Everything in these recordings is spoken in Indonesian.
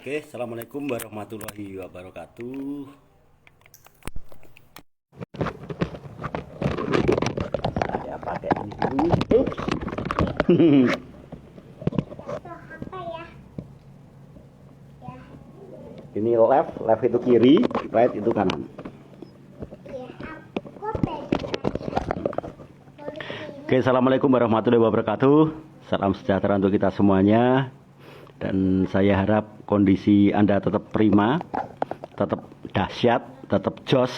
Oke, assalamualaikum warahmatullahi wabarakatuh. Saya pakai ini dulu. Ini left itu kiri, right itu kanan. Oke, assalamualaikum warahmatullahi wabarakatuh. Salam sejahtera untuk kita semuanya. Dan saya harap kondisi Anda tetap prima, tetap dahsyat, tetap jos,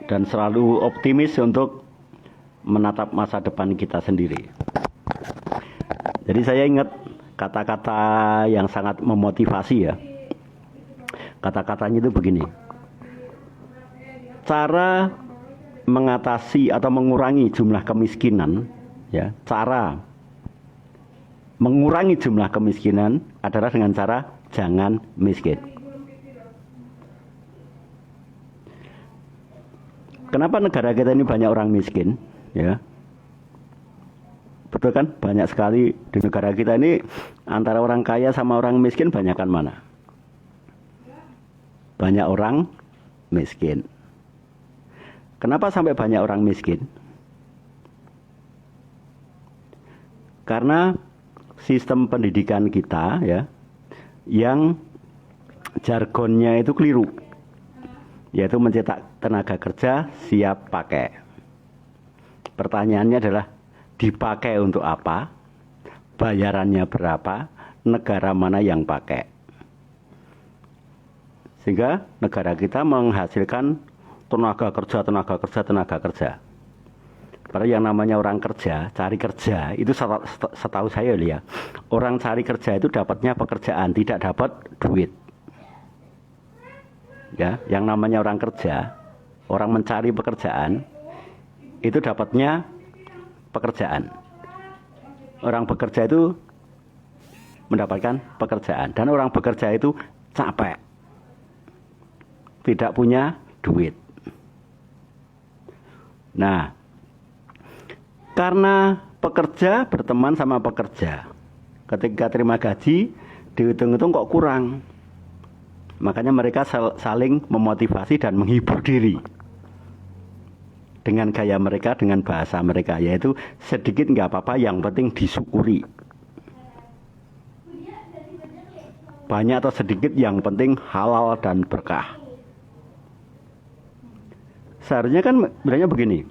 dan selalu optimis untuk menatap masa depan kita sendiri. Jadi saya ingat kata-kata yang sangat memotivasi ya. Kata-katanya itu begini. Cara mengatasi atau mengurangi jumlah kemiskinan, ya, cara mengurangi jumlah kemiskinan adalah dengan cara jangan miskin. Kenapa negara kita ini banyak orang miskin? Ya, betul kan? Banyak sekali di negara kita ini antara orang kaya sama orang miskin banyakkan mana? Banyak orang miskin. Kenapa sampai banyak orang miskin? Karena sistem pendidikan kita ya, yang jargonnya itu keliru, yaitu mencetak tenaga kerja siap pakai. Pertanyaannya adalah dipakai untuk apa? Bayarannya berapa? Negara mana yang pakai? Sehingga negara kita menghasilkan tenaga kerja. Padahal yang namanya orang kerja, cari kerja, itu setahu saya ya, orang cari kerja itu dapatnya pekerjaan, tidak dapat duit. Ya, yang namanya orang kerja, orang mencari pekerjaan, itu dapatnya pekerjaan. Orang bekerja itu mendapatkan pekerjaan, dan orang bekerja itu capek, tidak punya duit. Nah, karena pekerja berteman sama pekerja, ketika terima gaji dihitung-hitung kok kurang, makanya mereka saling memotivasi dan menghibur diri dengan gaya mereka, dengan bahasa mereka, yaitu sedikit nggak apa-apa, yang penting disyukuri. Banyak atau sedikit yang penting halal dan berkah. Seharusnya kan sebenarnya begini,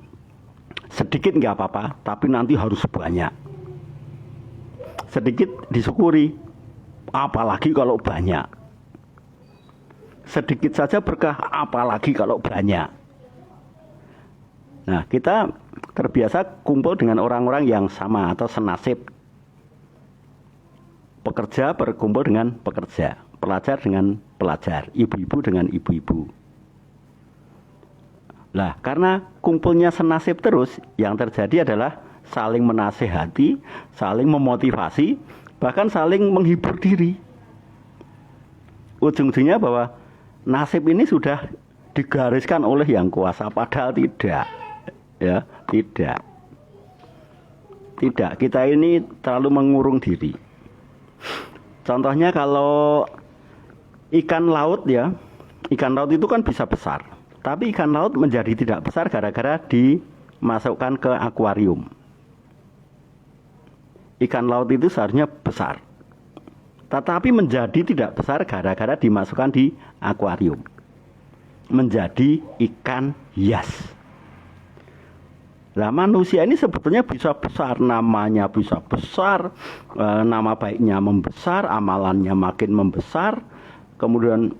sedikit nggak apa-apa, tapi nanti harus banyak. Sedikit disyukuri, apalagi kalau banyak. Sedikit saja berkah, apalagi kalau banyak. Nah, kita terbiasa kumpul dengan orang-orang yang sama atau senasib. Pekerja berkumpul dengan pekerja, pelajar dengan pelajar, ibu-ibu dengan ibu-ibu. Lah, karena kumpulnya senasib terus, yang terjadi adalah saling menasehati, saling memotivasi, bahkan saling menghibur diri. Ujung-ujungnya bahwa nasib ini sudah digariskan oleh yang kuasa, padahal tidak. Ya, tidak. Tidak, kita ini terlalu mengurung diri. Contohnya kalau ikan laut ya, ikan laut itu kan bisa besar. Tapi ikan laut menjadi tidak besar gara-gara dimasukkan ke akuarium. Ikan laut itu seharusnya besar, tetapi menjadi tidak besar gara-gara dimasukkan di akuarium. Menjadi ikan hias. Nah, manusia ini sebetulnya bisa besar, namanya bisa besar, nama baiknya membesar, amalannya makin membesar, kemudian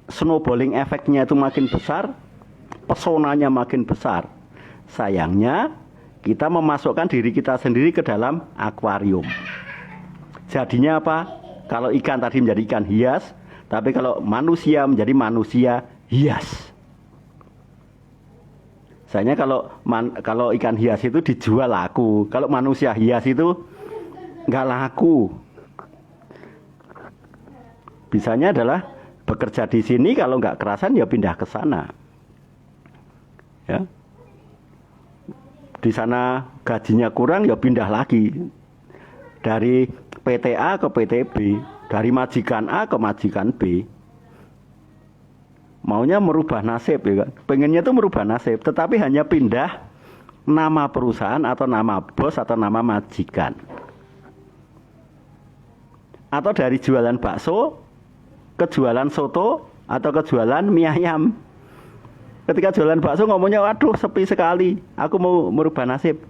snowballing efeknya itu makin besar, pesonanya makin besar. Sayangnya kita memasukkan diri kita sendiri ke dalam akuarium. Jadinya apa? Kalau ikan tadi menjadi ikan hias, tapi kalau manusia menjadi manusia hias. Sayangnya kalau ikan hias itu dijual laku, kalau manusia hias itu nggak laku. Bisanya adalah bekerja di sini, kalau nggak kerasan ya pindah ke sana. Ya. Di sana gajinya kurang ya pindah lagi. Dari PT A ke PT B, dari majikan A ke majikan B. Maunya merubah nasib ya kan. Pengennya itu merubah nasib, tetapi hanya pindah nama perusahaan atau nama bos atau nama majikan. Atau dari jualan bakso ke jualan soto atau ke jualan mie ayam. Ketika jualan bakso ngomongnya, waduh sepi sekali, aku mau merubah nasib.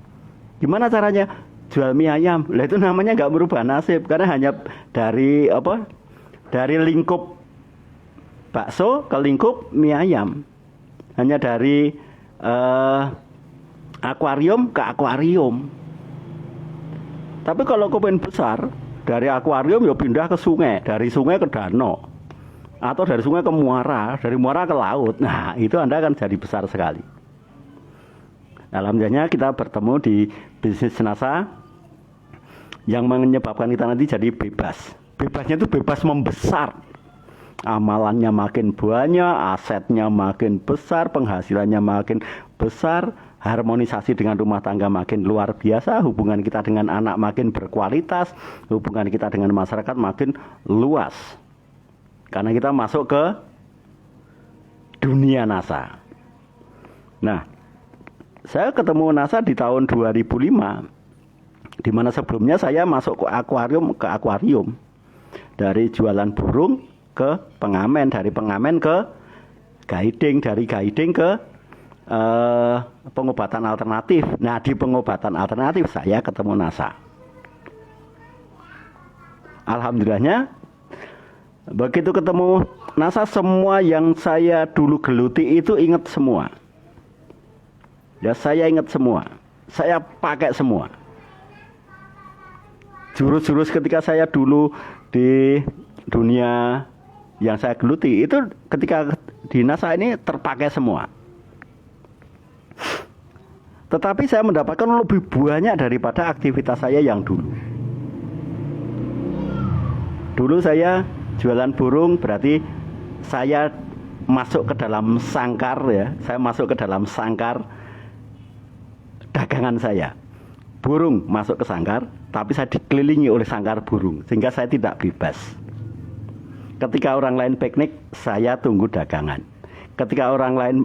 Gimana caranya? Jual mie ayam. Lah itu namanya nggak merubah nasib, karena hanya dari apa? Dari lingkup bakso ke lingkup mie ayam. Hanya dari akuarium ke akuarium. Tapi kalau kau pengen besar, dari akuarium ya pindah ke sungai, dari sungai ke danau, atau dari sungai ke muara, dari muara ke laut. Nah, itu Anda akan jadi besar sekali. Alhamdulillah kita bertemu di bisnis NASA yang menyebabkan kita nanti jadi bebas. Bebasnya itu bebas membesar. Amalannya makin banyak, asetnya makin besar, penghasilannya makin besar, harmonisasi dengan rumah tangga makin luar biasa, hubungan kita dengan anak makin berkualitas, hubungan kita dengan masyarakat makin luas. Karena kita masuk ke dunia NASA. Nah, saya ketemu NASA di tahun 2005, di mana sebelumnya saya masuk ke akuarium. Dari jualan burung ke pengamen, dari pengamen ke guiding, dari guiding ke pengobatan alternatif. Nah, di pengobatan alternatif saya ketemu NASA. Alhamdulillahnya, begitu ketemu NASA, semua yang saya dulu geluti itu ingat semua. Ya, saya ingat semua. Saya pakai semua. Jurus-jurus ketika saya dulu di dunia yang saya geluti itu ketika di NASA ini terpakai semua. Tetapi saya mendapatkan lebih banyak daripada aktivitas saya yang dulu. Dulu saya jualan burung, berarti saya masuk ke dalam sangkar ya. Saya masuk ke dalam sangkar dagangan saya. Burung masuk ke sangkar, tapi saya dikelilingi oleh sangkar burung, sehingga saya tidak bebas. Ketika orang lain piknik, saya tunggu dagangan. Ketika orang lain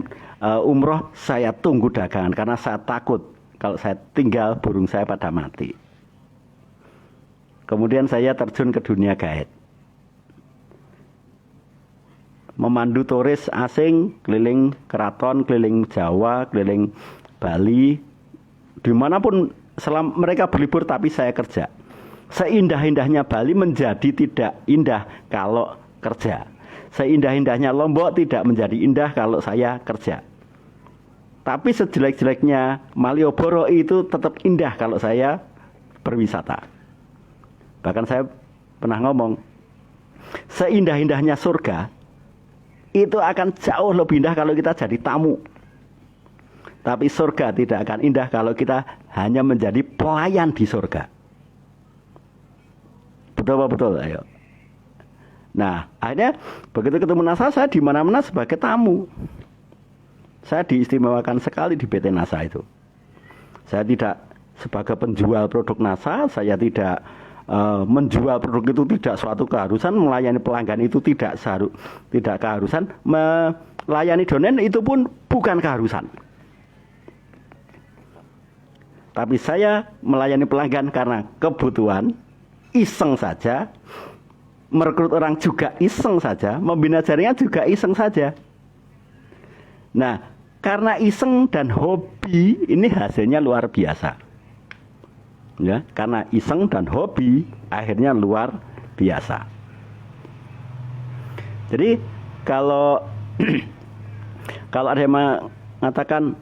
umroh, saya tunggu dagangan, karena saya takut kalau saya tinggal burung saya pada mati. Kemudian saya terjun ke dunia gaet, memandu turis asing keliling keraton, keliling Jawa, keliling Bali, dimanapun selama mereka berlibur, tapi saya kerja. Seindah-indahnya Bali menjadi tidak indah kalau kerja. Seindah-indahnya Lombok tidak menjadi indah kalau saya kerja. Tapi sejelek-jeleknya Malioboro itu tetap indah kalau saya berwisata. Bahkan saya pernah ngomong, seindah-indahnya surga itu akan jauh lebih indah kalau kita jadi tamu. Tapi surga tidak akan indah kalau kita hanya menjadi pelayan di surga. Betul apa betul? Ayo. Nah, akhirnya begitu ketemu NASA, saya di mana-mana sebagai tamu. Saya diistimewakan sekali di PT NASA itu. Saya tidak sebagai penjual produk NASA, saya tidak menjual produk itu tidak suatu keharusan, melayani pelanggan itu tidak keharusan, melayani donen itu pun bukan keharusan. Tapi saya melayani pelanggan karena kebutuhan, iseng saja, merekrut orang juga iseng saja, membina jaringan juga iseng saja. Nah, karena iseng dan hobi, ini hasilnya luar biasa. Ya, karena iseng dan hobi, akhirnya luar biasa. Jadi kalau kalau ada yang mengatakan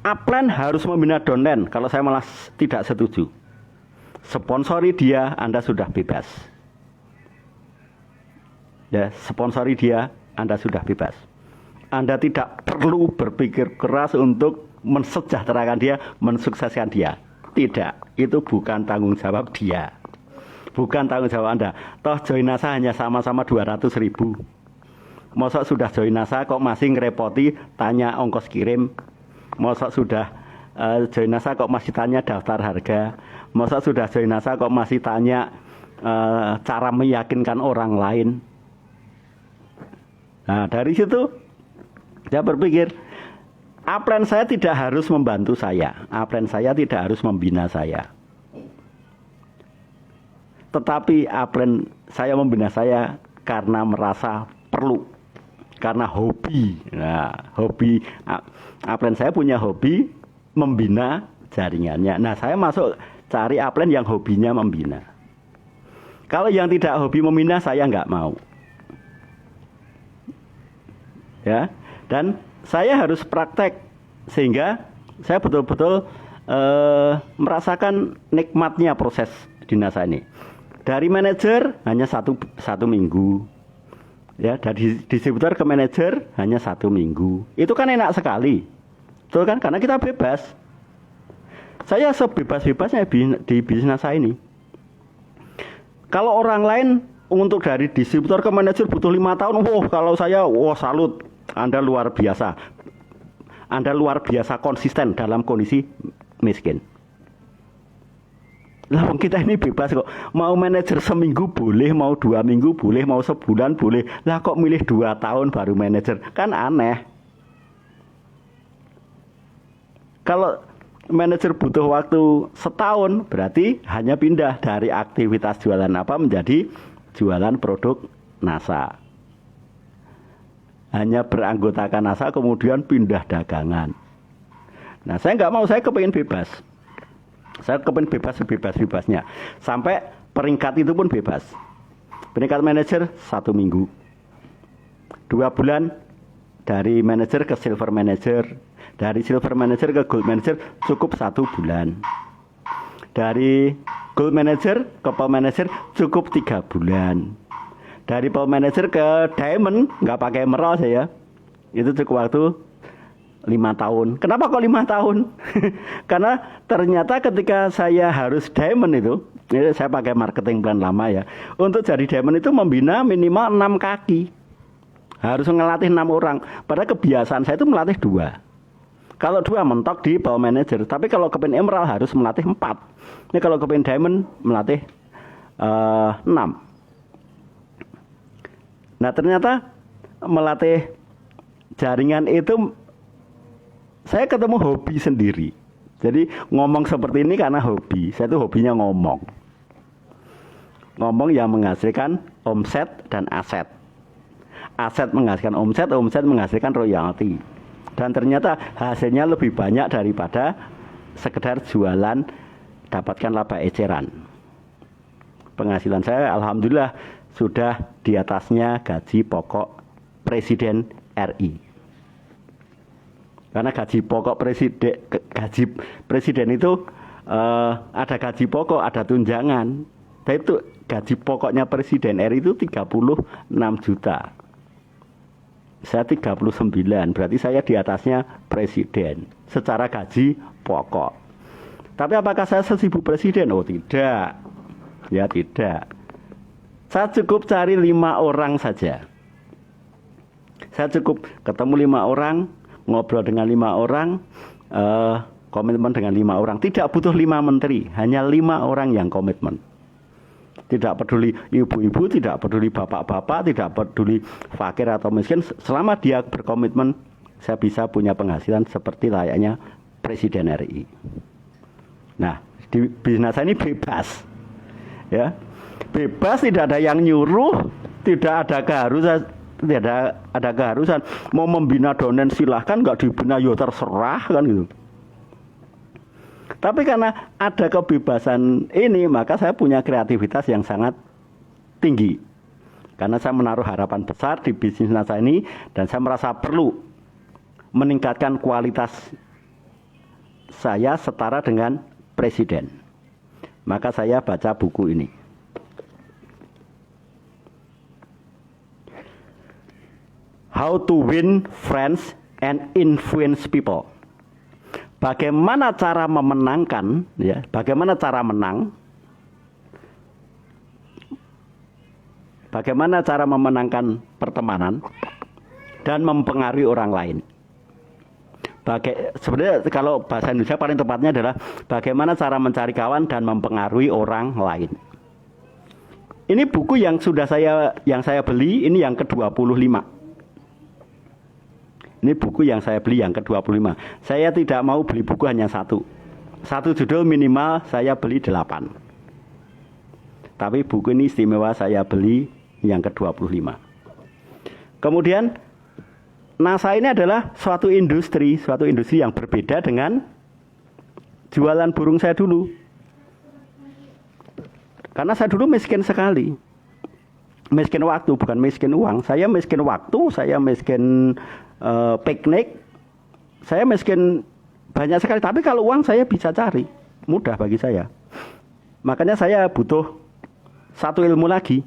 Upland harus membina downline, kalau saya malah tidak setuju. Sponsori dia, Anda sudah bebas. Ya, sponsori dia, Anda sudah bebas. Anda tidak perlu berpikir keras untuk mensejahterakan dia, mensukseskan dia. Tidak, itu bukan tanggung jawab dia. Bukan tanggung jawab Anda. Toh join NASA hanya sama-sama 200.000. Masa sudah join NASA kok masih ngerepoti tanya ongkos kirim? Masa sudah join NASA kok masih tanya daftar harga? Masa sudah join NASA kok masih tanya cara meyakinkan orang lain. Nah, dari situ saya berpikir, upline saya tidak harus membantu saya, upline saya tidak harus membina saya. Tetapi upline saya membina saya karena merasa perlu, karena hobi. Nah, hobi upline saya punya hobi membina jaringannya. Nah, saya masuk cari upline yang hobinya membina. Kalau yang tidak hobi membina, saya nggak mau. Ya, dan saya harus praktek sehingga saya betul-betul merasakan nikmatnya proses dinasa ini. Dari manajer hanya satu minggu, ya, dari distributor ke manajer hanya 1 minggu. Itu kan enak sekali, betul kan? Karena kita bebas. Saya sebebas-bebasnya di bisnis saya ini. Kalau orang lain untuk dari distributor ke manajer butuh 5 tahun, kalau saya, salut, Anda luar biasa. Anda luar biasa konsisten dalam kondisi miskin. Lah kita ini bebas kok. Mau manajer seminggu boleh, mau 2 minggu boleh, mau sebulan boleh. Lah kok milih 2 tahun baru manajer? Kan aneh. Kalau manajer butuh waktu setahun, berarti hanya pindah dari aktivitas jualan apa menjadi jualan produk NASA. Hanya beranggotakan NASA kemudian pindah dagangan. Nah, saya nggak mau, saya kepingin bebas. Saya kepingin bebas sebebas-bebasnya. Sampai peringkat itu pun bebas. Peringkat manajer 1 minggu. 2 bulan dari manajer ke silver manager. Dari silver manager ke gold manager cukup 1 bulan. Dari gold manager ke pearl manager cukup 3 bulan. Dari pearl manager ke diamond, nggak pakai emerald saya, itu cukup waktu 5 tahun. Kenapa kok 5 tahun? Karena ternyata ketika saya harus diamond itu, ini saya pakai marketing plan lama ya. Untuk jadi diamond itu membina minimal 6 kaki. Harus ngelatih 6 orang. Padahal kebiasaan saya itu melatih 2. Kalau 2 mentok di pearl manager. Tapi kalau kepin emerald harus melatih 4. Ini kalau kepin diamond melatih 6. Nah, ternyata melatih jaringan itu saya ketemu hobi sendiri. Jadi ngomong seperti ini karena hobi. Saya tuh hobinya ngomong. Ngomong yang menghasilkan omset dan aset. Aset menghasilkan omset, omset menghasilkan royalti. Dan ternyata hasilnya lebih banyak daripada sekedar jualan dapatkan laba eceran. Penghasilan saya alhamdulillah sudah di atasnya gaji pokok Presiden RI. Karena gaji pokok presiden itu ada gaji pokok, ada tunjangan. Dan itu gaji pokoknya Presiden RI itu 36 juta. Saya 39, berarti saya di atasnya presiden secara gaji pokok. Tapi apakah saya sesibuk presiden? Oh tidak. Ya tidak. Saya cukup cari 5 orang saja. Saya cukup ketemu 5 orang, ngobrol dengan 5 orang, komitmen dengan 5 orang. Tidak butuh 5 menteri, hanya 5 orang yang komitmen. Tidak peduli ibu-ibu, tidak peduli bapak-bapak, tidak peduli fakir atau miskin. Selama dia berkomitmen, saya bisa punya penghasilan seperti layaknya Presiden RI. Nah, di bisnis ini bebas, ya, bebas, tidak ada yang nyuruh, tidak ada keharusan. Tidak ada keharusan mau membina donen silahkan, nggak dibina ya terserah kan gitu. Tapi karena ada kebebasan ini, maka saya punya kreativitas yang sangat tinggi. Karena saya menaruh harapan besar di bisnis NASA ini dan saya merasa perlu meningkatkan kualitas saya setara dengan presiden. Maka saya baca buku ini. How to win friends and influence people. Bagaimana cara memenangkan, ya, bagaimana cara menang, bagaimana cara memenangkan pertemanan dan mempengaruhi orang lain. Sebenarnya kalau bahasa Indonesia paling tepatnya adalah bagaimana cara mencari kawan dan mempengaruhi orang lain. Ini buku yang saya beli, ini yang ke-25. Ini buku yang saya beli yang ke-25. Saya tidak mau beli buku hanya satu. Satu judul minimal saya beli 8. Tapi buku ini istimewa, saya beli yang ke-25. Kemudian NASA ini adalah suatu industri yang berbeda dengan jualan burung saya dulu. Karena saya dulu miskin sekali. Miskin waktu, bukan miskin uang. Saya miskin waktu, saya miskin piknik, saya miskin banyak sekali. Tapi kalau uang saya bisa cari, mudah bagi saya. Makanya saya butuh satu ilmu lagi,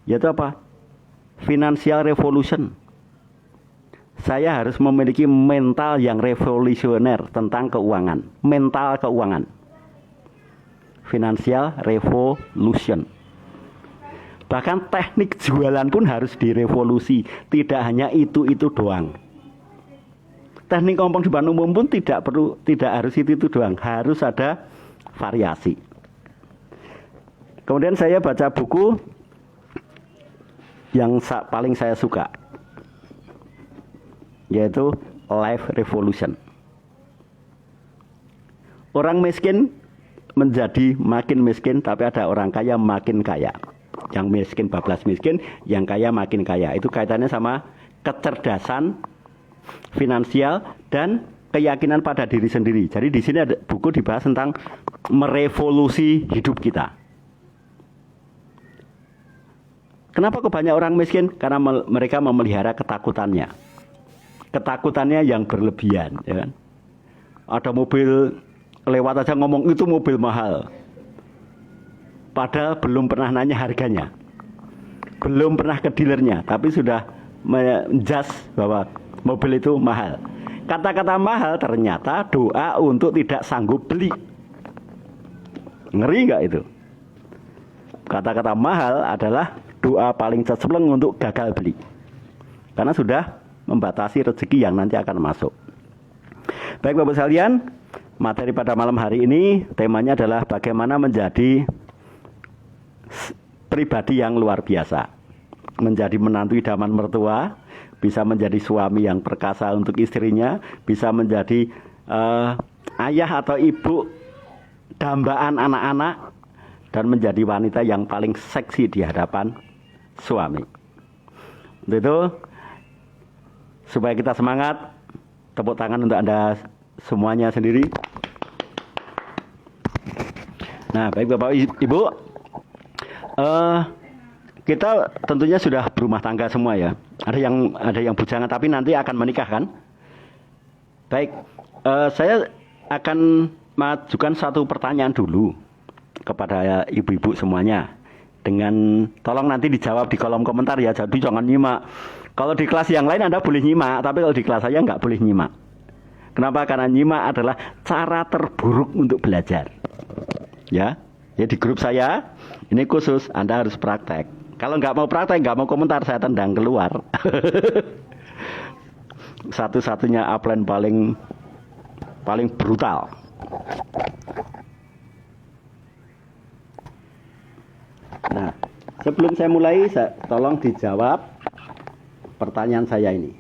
yaitu apa? Financial revolution. Saya harus memiliki mental yang revolusioner tentang keuangan, mental keuangan. Financial revolution. Bahkan teknik jualan pun harus direvolusi. Tidak hanya itu doang. Teknik ngomong di depan umum pun tidak harus itu doang. Harus ada variasi. Kemudian saya baca buku yang paling saya suka, yaitu Life Revolution. Orang miskin menjadi makin miskin, tapi ada orang kaya makin kaya. Yang miskin bablas miskin, yang kaya makin kaya. Itu kaitannya sama kecerdasan finansial dan keyakinan pada diri sendiri. Jadi di sini ada buku dibahas tentang merevolusi hidup kita. Kenapa kok banyak orang miskin? Karena mereka memelihara ketakutannya. Ketakutannya yang berlebihan, ya kan? Ada mobil lewat aja ngomong itu mobil mahal. Padahal belum pernah nanya harganya, belum pernah ke dealernya, tapi sudah menjas bahwa mobil itu mahal. Kata-kata mahal ternyata doa untuk tidak sanggup beli. Ngeri nggak itu? Kata-kata mahal adalah doa paling cempleng untuk gagal beli, karena sudah membatasi rezeki yang nanti akan masuk. Baik Bapak sekalian, materi pada malam hari ini temanya adalah bagaimana menjadi pribadi yang luar biasa, menjadi menantu idaman mertua, bisa menjadi suami yang perkasa untuk istrinya, bisa menjadi ayah atau ibu dambaan anak-anak, dan menjadi wanita yang paling seksi di hadapan suami. Untuk itu, supaya kita semangat, tepuk tangan untuk Anda semuanya sendiri. Nah, baik Bapak Ibu, kita tentunya sudah berumah tangga semua ya. Ada yang bujangan tapi nanti akan menikah kan? Baik, saya akan mengajukan satu pertanyaan dulu kepada ibu-ibu semuanya. Dengan tolong nanti dijawab di kolom komentar ya. Jadi jangan nyimak. Kalau di kelas yang lain Anda boleh nyimak, tapi kalau di kelas saya nggak boleh nyimak. Kenapa? Karena nyimak adalah cara terburuk untuk belajar. Ya di grup saya ini khusus Anda harus praktek. Kalau nggak mau praktek, nggak mau komentar, saya tendang keluar. Satu-satunya upline paling brutal. Nah, sebelum saya mulai, tolong dijawab pertanyaan saya ini.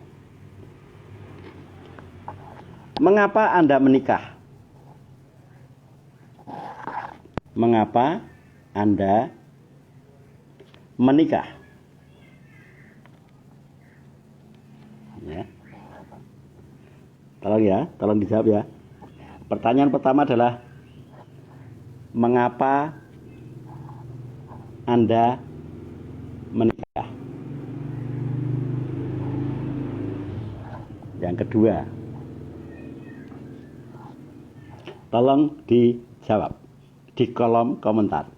Mengapa Anda menikah? Mengapa Anda menikah? Ya. Tolong dijawab ya. Pertanyaan pertama adalah mengapa Anda menikah? Yang kedua, tolong dijawab di kolom komentar.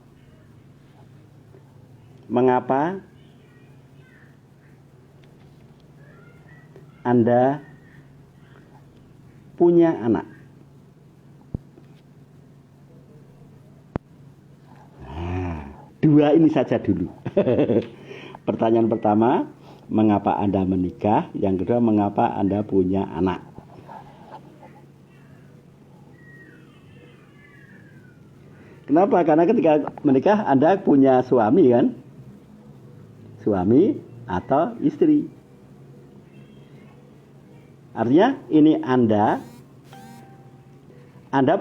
Mengapa Anda punya anak? Dua ini saja dulu. Pertanyaan pertama, mengapa Anda menikah? Yang kedua, mengapa Anda punya anak? Kenapa? Karena ketika menikah Anda punya suami kan? Suami atau istri. Artinya ini Anda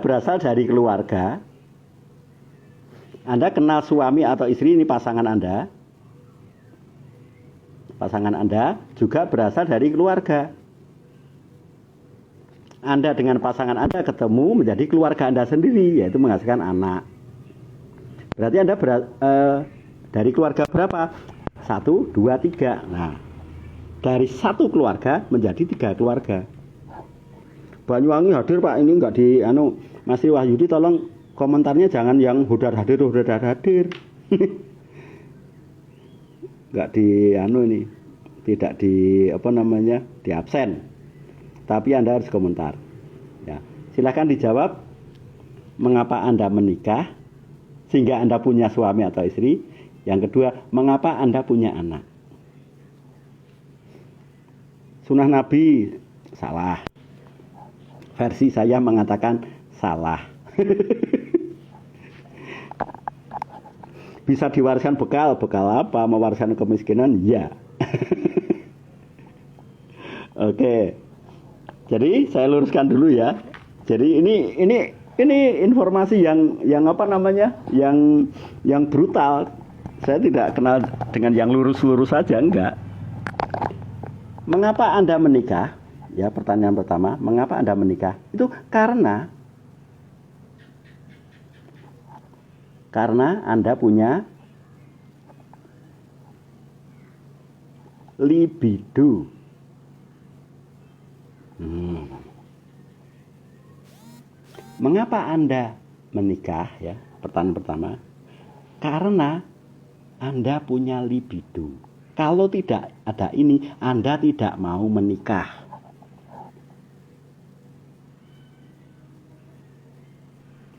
berasal dari keluarga. Anda kenal suami atau istri, ini pasangan Anda. Pasangan Anda juga berasal dari keluarga. Anda dengan pasangan Anda ketemu menjadi keluarga Anda sendiri, yaitu menghasilkan anak. Berarti Anda dari keluarga berapa? 1, 2, 3. Nah, dari satu keluarga menjadi 3 keluarga. Banyuwangi hadir Pak, ini enggak di Mas Wahyudi tolong komentarnya jangan yang hudar hadir. Enggak di ini. Tidak di di absen. Tapi Anda harus komentar. Ya, silakan dijawab mengapa Anda menikah sehingga Anda punya suami atau istri. Yang kedua, mengapa Anda punya anak? Sunnah Nabi salah. Versi saya mengatakan salah. Bisa diwariskan bekal apa? Mewariskan kemiskinan? Ya. Oke. Jadi saya luruskan dulu ya. Jadi ini informasi yang yang brutal. Saya tidak kenal dengan yang lurus-lurus saja, enggak. Mengapa Anda menikah? Ya, pertanyaan pertama, mengapa Anda menikah? Itu karena Anda punya libido. Mengapa Anda menikah ya? Pertanyaan pertama, karena Anda punya libido. Kalau tidak ada ini, Anda tidak mau menikah.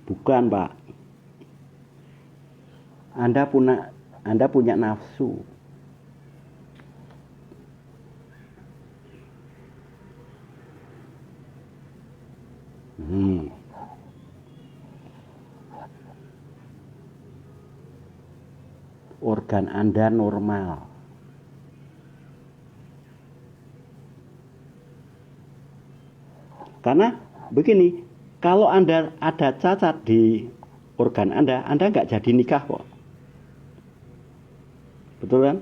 Bukan, Pak. Anda punya nafsu. Organ Anda normal. Karena begini, kalau Anda ada cacat di organ Anda nggak jadi nikah kok. Betul kan?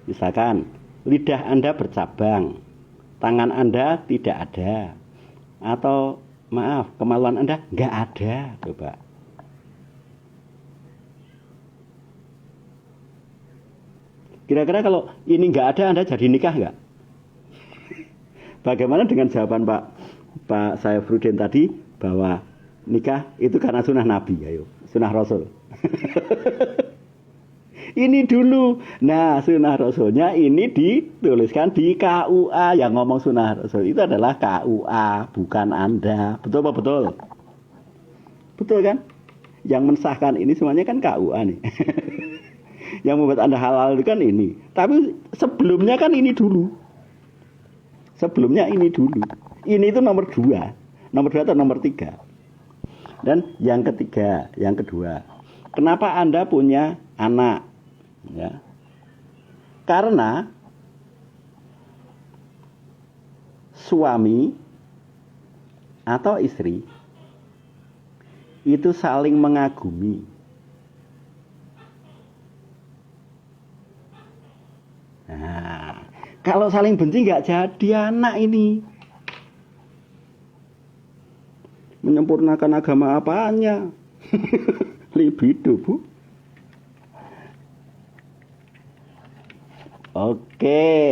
Misalkan lidah Anda bercabang, tangan Anda tidak ada, atau maaf, kemaluan Anda nggak ada, coba. Kira-kira kalau ini nggak ada, Anda jadi nikah nggak? Bagaimana dengan jawaban Pak Saifuddin tadi bahwa nikah itu karena sunnah Nabi, ayo, sunnah Rasul. Ini dulu. Nah, sunnah Rasulnya ini dituliskan di KUA. Yang ngomong sunnah Rasul itu adalah KUA, bukan Anda. Betul apa betul? Betul kan? Yang mensahkan ini semuanya kan KUA nih. Yang membuat Anda halal itu kan ini. Tapi sebelumnya kan ini dulu. Sebelumnya ini dulu. Ini itu nomor 2. Nomor 2 atau nomor 3. Dan yang ketiga, yang kedua, kenapa Anda punya anak? Ya. Karena suami atau istri itu saling mengagumi. Nah, kalau saling benci nggak jadi anak ini. Menyempurnakan agama apanya? Libido, Bu. Oke.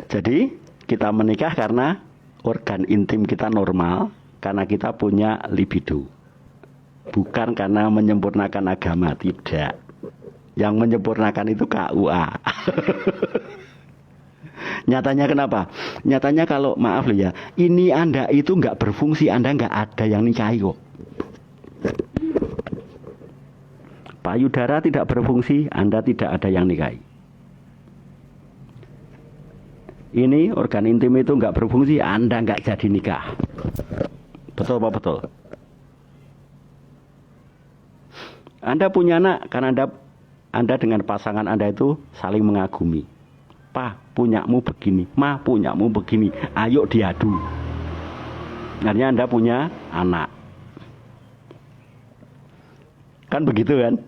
Jadi kita menikah karena organ intim kita normal, karena kita punya libido. Bukan karena menyempurnakan agama, tidak. Yang menyempurnakan itu KUA. Nyatanya kenapa? Nyatanya kalau maaf loh ya, ini Anda itu nggak berfungsi, Anda nggak ada yang nikahi kok. Payudara tidak berfungsi, Anda tidak ada yang nikahi. ini organ intim itu nggak berfungsi, Anda nggak jadi nikah. Betul apa betul? Anda punya anak karena Anda dengan pasangan Anda itu saling mengagumi. Pa, punyamu begini, ma, punyamu begini. Ayo diadu. Artinya Anda punya anak. Kan begitu kan?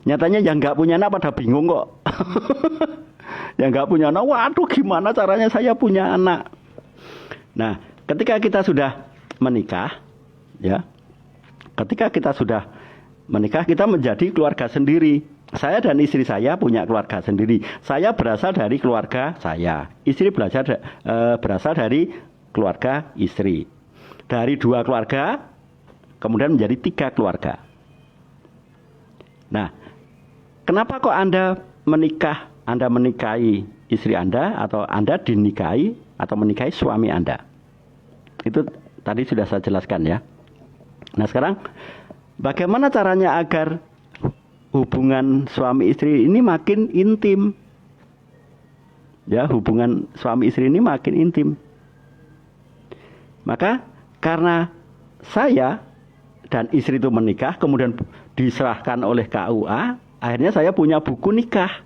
Nyatanya yang nggak punya anak pada bingung kok. Yang nggak punya anak, waduh gimana caranya saya punya anak. Nah, ketika kita sudah menikah, ya, ketika kita sudah menikah, kita menjadi keluarga sendiri. Saya dan istri saya punya keluarga sendiri. Saya berasal dari keluarga saya. Istri berasal dari keluarga istri. Dari 2 keluarga, kemudian menjadi 3 keluarga. Nah, kenapa kok Anda menikahi istri Anda, atau Anda dinikahi atau menikahi suami Anda? Itu tadi sudah saya jelaskan ya. Nah sekarang bagaimana caranya agar hubungan suami istri ini makin intim? Ya, hubungan suami istri ini makin intim. Maka karena saya dan istri itu menikah, kemudian diserahkan oleh KUA, akhirnya saya punya buku nikah.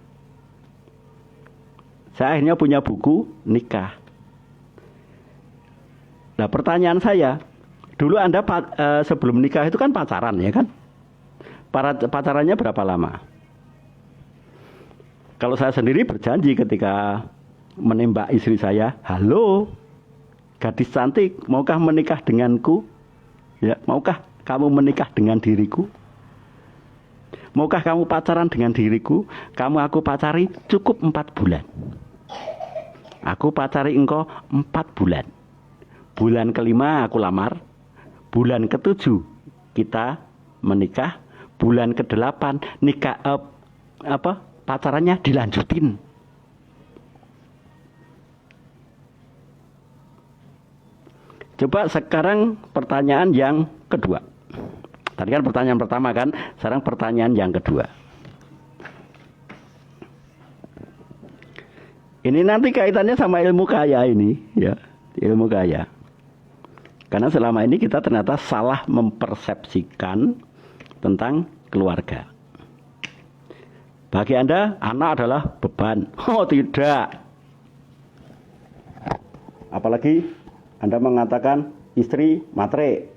Saya akhirnya punya buku nikah. Nah pertanyaan saya, dulu Anda sebelum nikah itu kan pacaran ya kan? Pacarannya berapa lama? Kalau saya sendiri berjanji ketika menembak istri saya, halo gadis cantik, maukah menikah denganku? Ya, maukah kamu menikah dengan diriku? Maukah kamu pacaran dengan diriku? Aku pacari cukup 4 bulan. Aku pacari engkau 4 bulan. Bulan ke-5 aku lamar. Bulan ke-7 kita menikah. Bulan ke-8 nikah, pacarannya dilanjutin. Coba sekarang pertanyaan yang kedua. Tadi kan pertanyaan pertama kan, sekarang pertanyaan yang kedua. Ini nanti kaitannya sama ilmu kaya ini, ya, ilmu kaya. Karena selama ini kita ternyata salah mempersepsikan tentang keluarga. Bagi Anda, anak adalah beban. Oh tidak. Apalagi Anda mengatakan istri matre.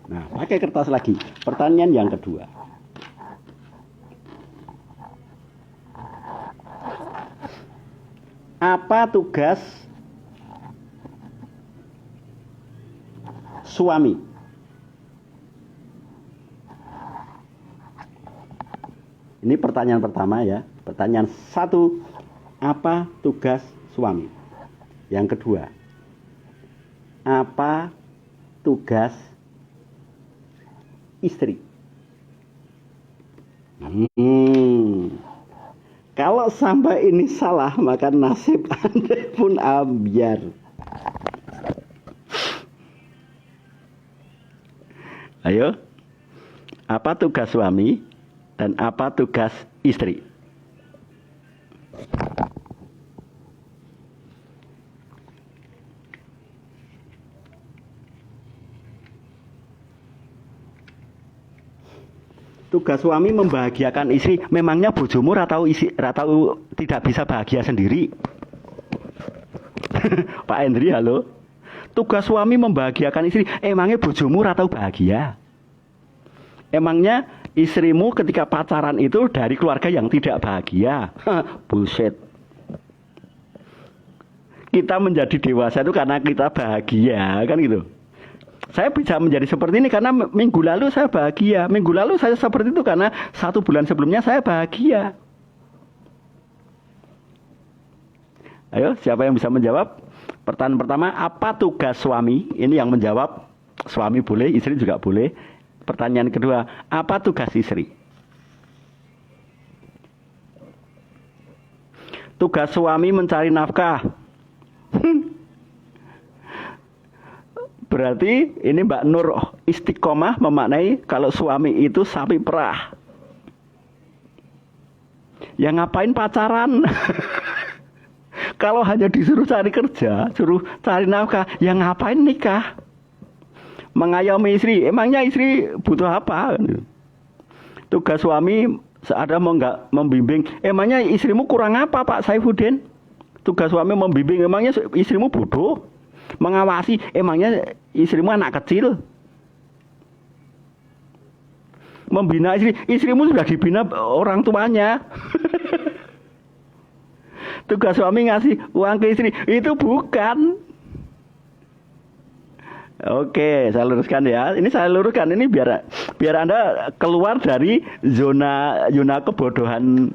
Nah, pakai kertas lagi. Pertanyaan yang kedua. Apa tugas suami? Ini pertanyaan pertama ya. Pertanyaan 1, apa tugas suami? Yang kedua, apa tugas istri? Kalau sampai ini salah, maka nasib Anda pun ambyar. Ayo, apa tugas suami dan apa tugas istri? Tugas suami membahagiakan istri. Memangnya bojomu ratau tidak bisa bahagia sendiri? Pak Hendri, halo. Tugas suami membahagiakan istri. Emangnya bojomu ratau bahagia? Emangnya istrimu ketika pacaran itu dari keluarga yang tidak bahagia? Buset. Kita menjadi dewasa itu karena kita bahagia, kan gitu. Saya bisa menjadi seperti ini karena minggu lalu saya bahagia. Minggu lalu saya seperti itu karena 1 bulan sebelumnya saya bahagia. Ayo, siapa yang bisa menjawab? Pertanyaan pertama, apa tugas suami? Ini yang menjawab, suami boleh, istri juga boleh. Pertanyaan kedua, apa tugas istri? Tugas suami mencari nafkah. Berarti ini Mbak Nur istiqomah memaknai kalau suami itu sapi perah. Ya ngapain pacaran? Kalau hanya disuruh cari kerja, suruh cari nafkah, ya ngapain nikah? Mengayomi istri, emangnya istri butuh apa? Tugas suami ada mau nggak membimbing, emangnya istrimu kurang apa Pak Saifuddin? Tugas suami membimbing, emangnya istrimu bodoh? Mengawasi, emangnya istrimu anak kecil? Membina istri, istrimu sudah dibina orang tuanya. Tugas suami ngasih uang ke istri, itu bukan. Oke, saya luruskan ya. Ini saya luruskan ini biar Anda keluar dari zona kebodohan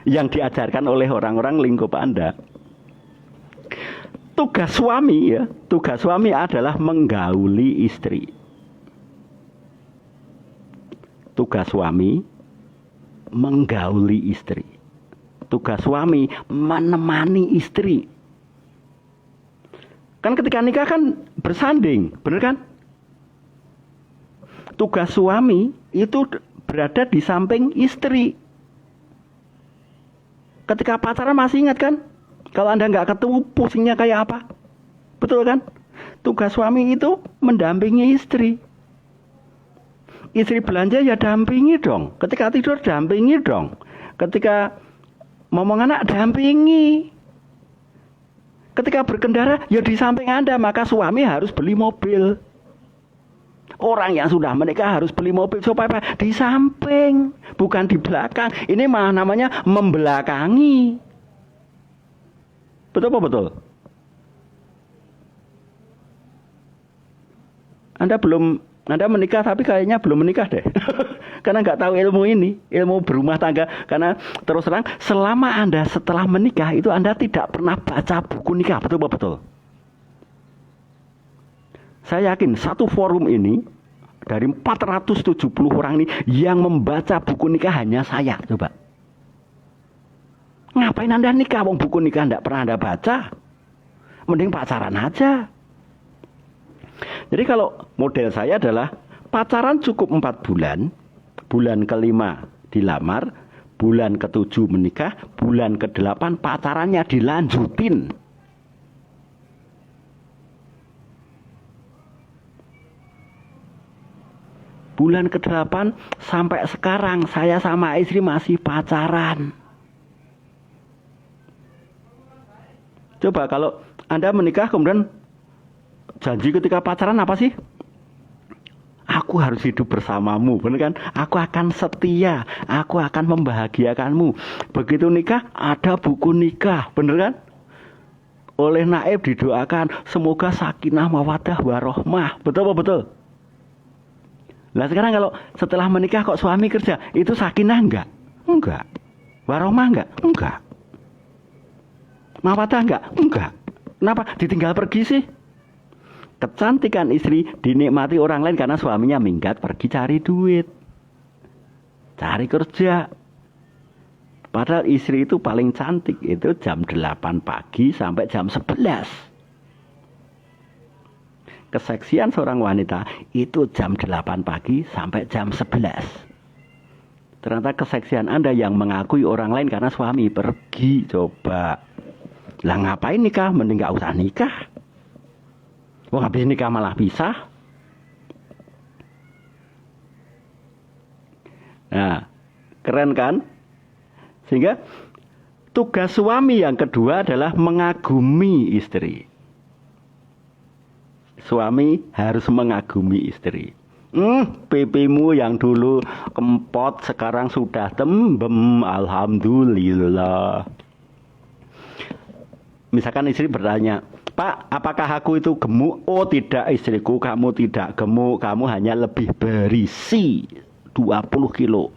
yang diajarkan oleh orang-orang lingkup Anda. Tugas suami adalah menggauli istri. Tugas suami menggauli istri. Tugas suami menemani istri. Kan ketika nikah kan bersanding, bener kan? Tugas suami itu berada di samping istri. Ketika pacaran masih ingat kan? Kalau Anda nggak ketemu pusingnya kayak apa? Betul kan? Tugas suami itu mendampingi istri. Istri belanja ya dampingi dong. Ketika tidur dampingi dong. Ketika ngomong anak dampingi. Ketika berkendara ya di samping Anda, maka suami harus beli mobil. Orang yang sudah menikah harus beli mobil supaya apa? Di samping, bukan di belakang. Ini malah namanya membelakangi. Betul apa betul? Anda menikah tapi kayaknya belum menikah deh. Karena nggak tahu ilmu ini, ilmu berumah tangga. Karena terus terang, selama Anda setelah menikah itu Anda tidak pernah baca buku nikah, betul apa betul? Saya yakin satu forum ini dari 470 orang ini yang membaca buku nikah hanya saya. Coba. Ngapain Anda nikah? Wong buku nikah tidak pernah Anda baca. Mending pacaran aja. Jadi kalau model saya adalah pacaran cukup 4 bulan. Bulan ke-5 dilamar, bulan ke-7 menikah, bulan ke-8 pacarannya dilanjutin. Bulan ke-8 sampai sekarang saya sama istri masih pacaran. Coba kalau Anda menikah kemudian janji ketika pacaran apa sih? Aku harus hidup bersamamu, benar kan? Aku akan setia, aku akan membahagiakanmu. Begitu nikah, ada buku nikah, benar kan? Oleh naib didoakan, semoga sakinah mawaddah warohmah. Betul apa betul? Nah sekarang kalau setelah menikah kok suami kerja, itu sakinah enggak? Enggak. Warohmah enggak? Enggak. Mawaddah enggak? Enggak. Kenapa? Ditinggal pergi sih? Kecantikan istri dinikmati orang lain karena suaminya minggat pergi cari duit, cari kerja. Padahal istri itu paling cantik itu jam 8 pagi sampai jam 11. Keseksian seorang wanita itu jam 8 pagi sampai jam 11. Ternyata keseksian Anda yang mengakui orang lain karena suami pergi. Coba. Lah ngapain nikah? Mending gak usah nikah. Wah, habis nikah malah pisah. Nah, keren kan? Sehingga tugas suami yang kedua adalah mengagumi istri. Suami harus mengagumi istri. Pipimu yang dulu kempot sekarang sudah tembem, alhamdulillah. Misalkan istri bertanya, Pak, apakah aku itu gemuk? Oh tidak istriku, kamu tidak gemuk, kamu hanya lebih berisi 20 kilo.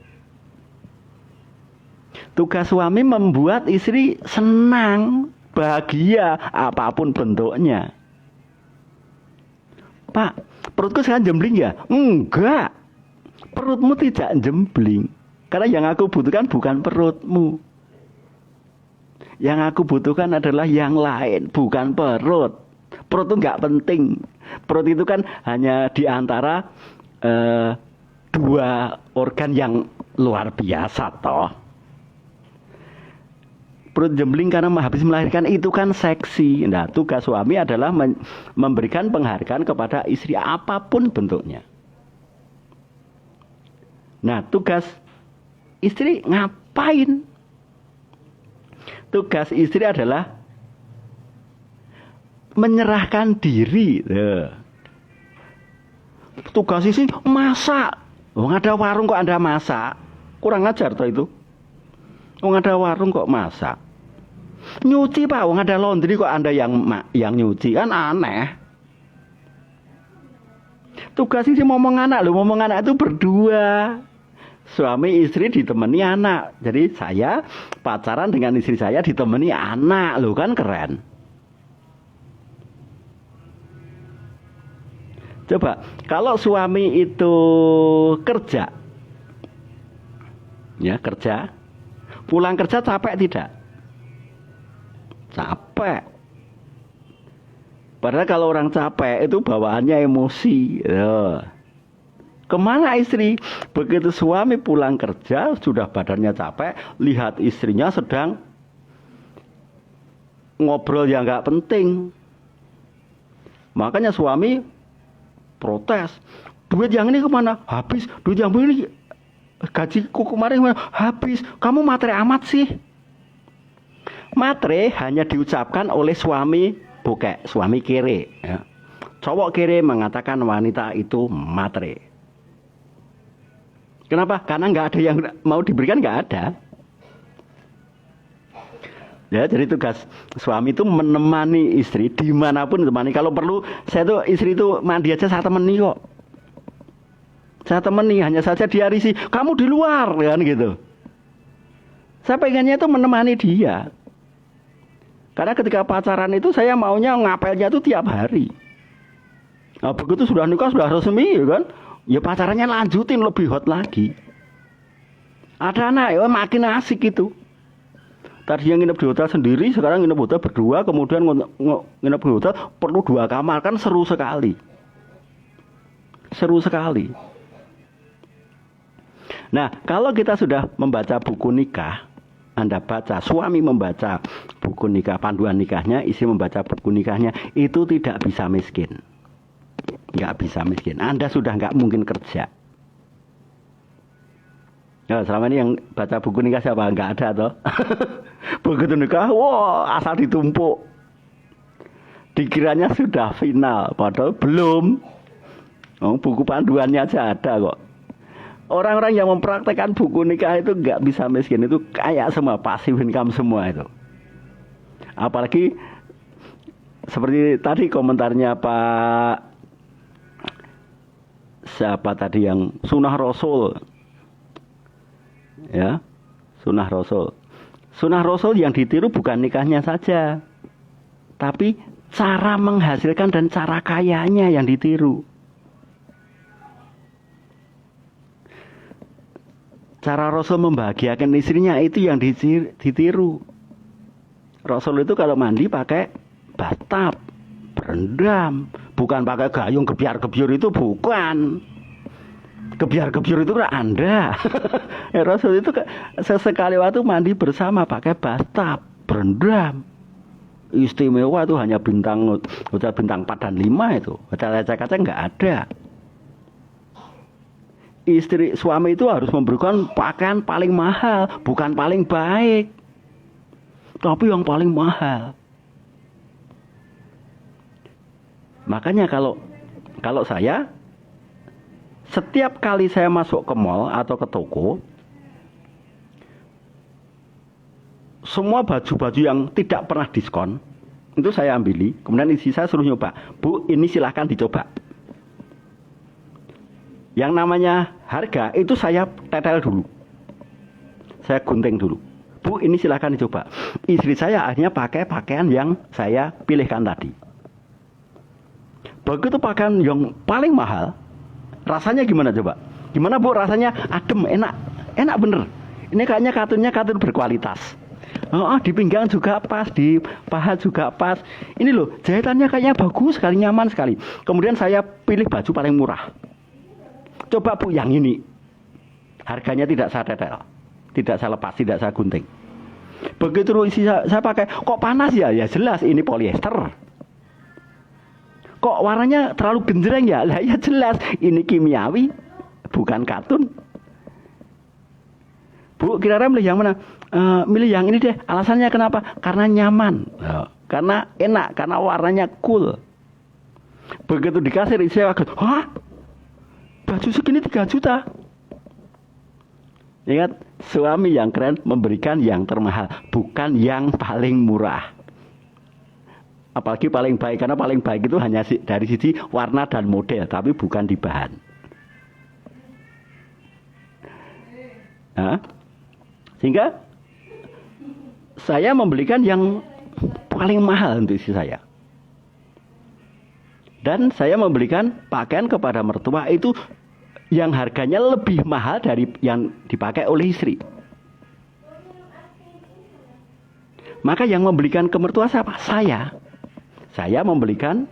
Tugas suami membuat istri senang, bahagia, apapun bentuknya. Pak, perutku sekarang jembling ya? Enggak, perutmu tidak jembling. Karena yang aku butuhkan bukan perutmu. Yang aku butuhkan adalah yang lain, bukan perut. Perut itu nggak penting. Perut itu kan hanya di antara dua organ yang luar biasa toh. perut jembling karena habis melahirkan itu kan seksi. Nah, tugas suami adalah memberikan penghargaan kepada istri apapun bentuknya. Nah, tugas istri ngapain? Tugas istri adalah menyerahkan diri. Tugas istri masak. Wong ada warung kok Anda masak? Kurang ajar toh itu. Wong ada warung kok masak. Nyuci Pak, wong ada laundry kok Anda yang nyuci, kan aneh. Tugas istri ngomong anak itu berdua. Suami istri ditemani anak. Jadi saya pacaran dengan istri saya ditemani anak, loh kan keren. Coba, kalau suami itu kerja, ya kerja, pulang kerja capek tidak? Capek. Padahal kalau orang capek itu bawaannya emosi. Kemana istri? Begitu suami pulang kerja, sudah badannya capek, lihat istrinya sedang ngobrol yang gak penting. Makanya suami protes. Duit yang ini kemana? Habis. Duit yang ini, gajiku kemarin kemana? Habis. Kamu matre amat sih. Matre hanya diucapkan oleh suami bokek, suami kere. Ya. Cowok kere mengatakan wanita itu matre. Kenapa? Karena nggak ada yang mau diberikan, nggak ada. Ya, jadi tugas suami itu menemani istri dimanapun temani. Kalau perlu, saya tuh istri itu mandi aja saya temani kok. Saya temani, hanya saja dia risih. Kamu di luar, kan gitu. Saya pengennya itu menemani dia. Karena ketika pacaran itu saya maunya ngapelnya itu tiap hari. Nah, begitu sudah nikah, sudah resmi, ya kan? Ya pacarannya lanjutin lebih hot lagi. Ada anak, ya makin asik itu. Tadi yang nginep di hotel sendiri, sekarang nginep hotel berdua, kemudian nginep di hotel perlu 2 kamar, kan seru sekali. Seru sekali. Nah, kalau kita sudah membaca buku nikah, Anda baca, suami membaca buku nikah, panduan nikahnya, istri membaca buku nikahnya, itu tidak bisa miskin. Nggak bisa miskin. Anda sudah nggak mungkin kerja. Ya, selama ini yang baca buku nikah siapa? Nggak ada toh. Begitu nikah, wah asal ditumpuk. Dikiranya sudah final, padahal belum. Oh, buku panduannya aja ada kok. Orang-orang yang mempraktekkan buku nikah itu nggak bisa miskin, itu kayak semua, passive income semua itu. Apalagi seperti tadi komentarnya Pak siapa tadi yang sunnah Rasul, ya, sunnah Rasul. Sunnah Rasul yang ditiru bukan nikahnya saja, tapi cara menghasilkan dan cara kayanya yang ditiru. Cara Rasul membahagiakan istrinya itu yang ditiru. Rasul itu kalau mandi pakai bathtub, berendam, bukan pakai gayung gebyar-gebyur, itu bukan. Gebyar-gebyur itu kan Anda. Rasul itu sesekali waktu mandi bersama pakai bathtub, berendam. Istimewa itu hanya hotel bintang 4 dan 5 itu. Hotel kaca nggak ada. Istri suami itu harus memberikan pakaian paling mahal, bukan paling baik, tapi yang paling mahal. Makanya kalau saya setiap kali saya masuk ke mall atau ke toko, semua baju-baju yang tidak pernah diskon itu saya ambili, kemudian istri saya suruh nyoba. Bu, ini silahkan dicoba. Yang namanya harga itu saya tetel dulu, saya gunting dulu. Bu, ini silahkan dicoba. Istri saya akhirnya pakai pakaian yang saya pilihkan tadi. Begitu pakaian yang paling mahal, rasanya gimana coba? Gimana Bu rasanya? Adem, enak bener. Ini kayaknya katun berkualitas. Di pinggang juga pas, di paha juga pas. Ini loh, jahitannya kayaknya bagus sekali, nyaman sekali. Kemudian saya pilih baju paling murah. Coba Bu yang ini. Harganya tidak saya tetel, tidak saya lepas, tidak saya gunting. Begitu istri saya pakai, kok panas ya? Ya jelas ini polyester. Kok warnanya terlalu genjreng ya? Lah ya jelas ini kimiawi, bukan katun. Bu, kira-kira milih yang mana? Milih yang ini deh. Alasannya kenapa? Karena nyaman, karena enak, karena warnanya cool. Begitu dikasih istri saya kaget, hah? Baju segini 3 juta. Ingat, suami yang keren memberikan yang termahal, bukan yang paling murah. Apalagi paling baik, karena paling baik itu hanya dari sisi warna dan model, tapi bukan di bahan. Nah, sehingga saya membelikan yang paling mahal untuk istri saya. Dan saya membelikan pakaian kepada mertua itu yang harganya lebih mahal dari yang dipakai oleh istri. Maka yang membelikan ke mertua siapa? Saya. Saya membelikan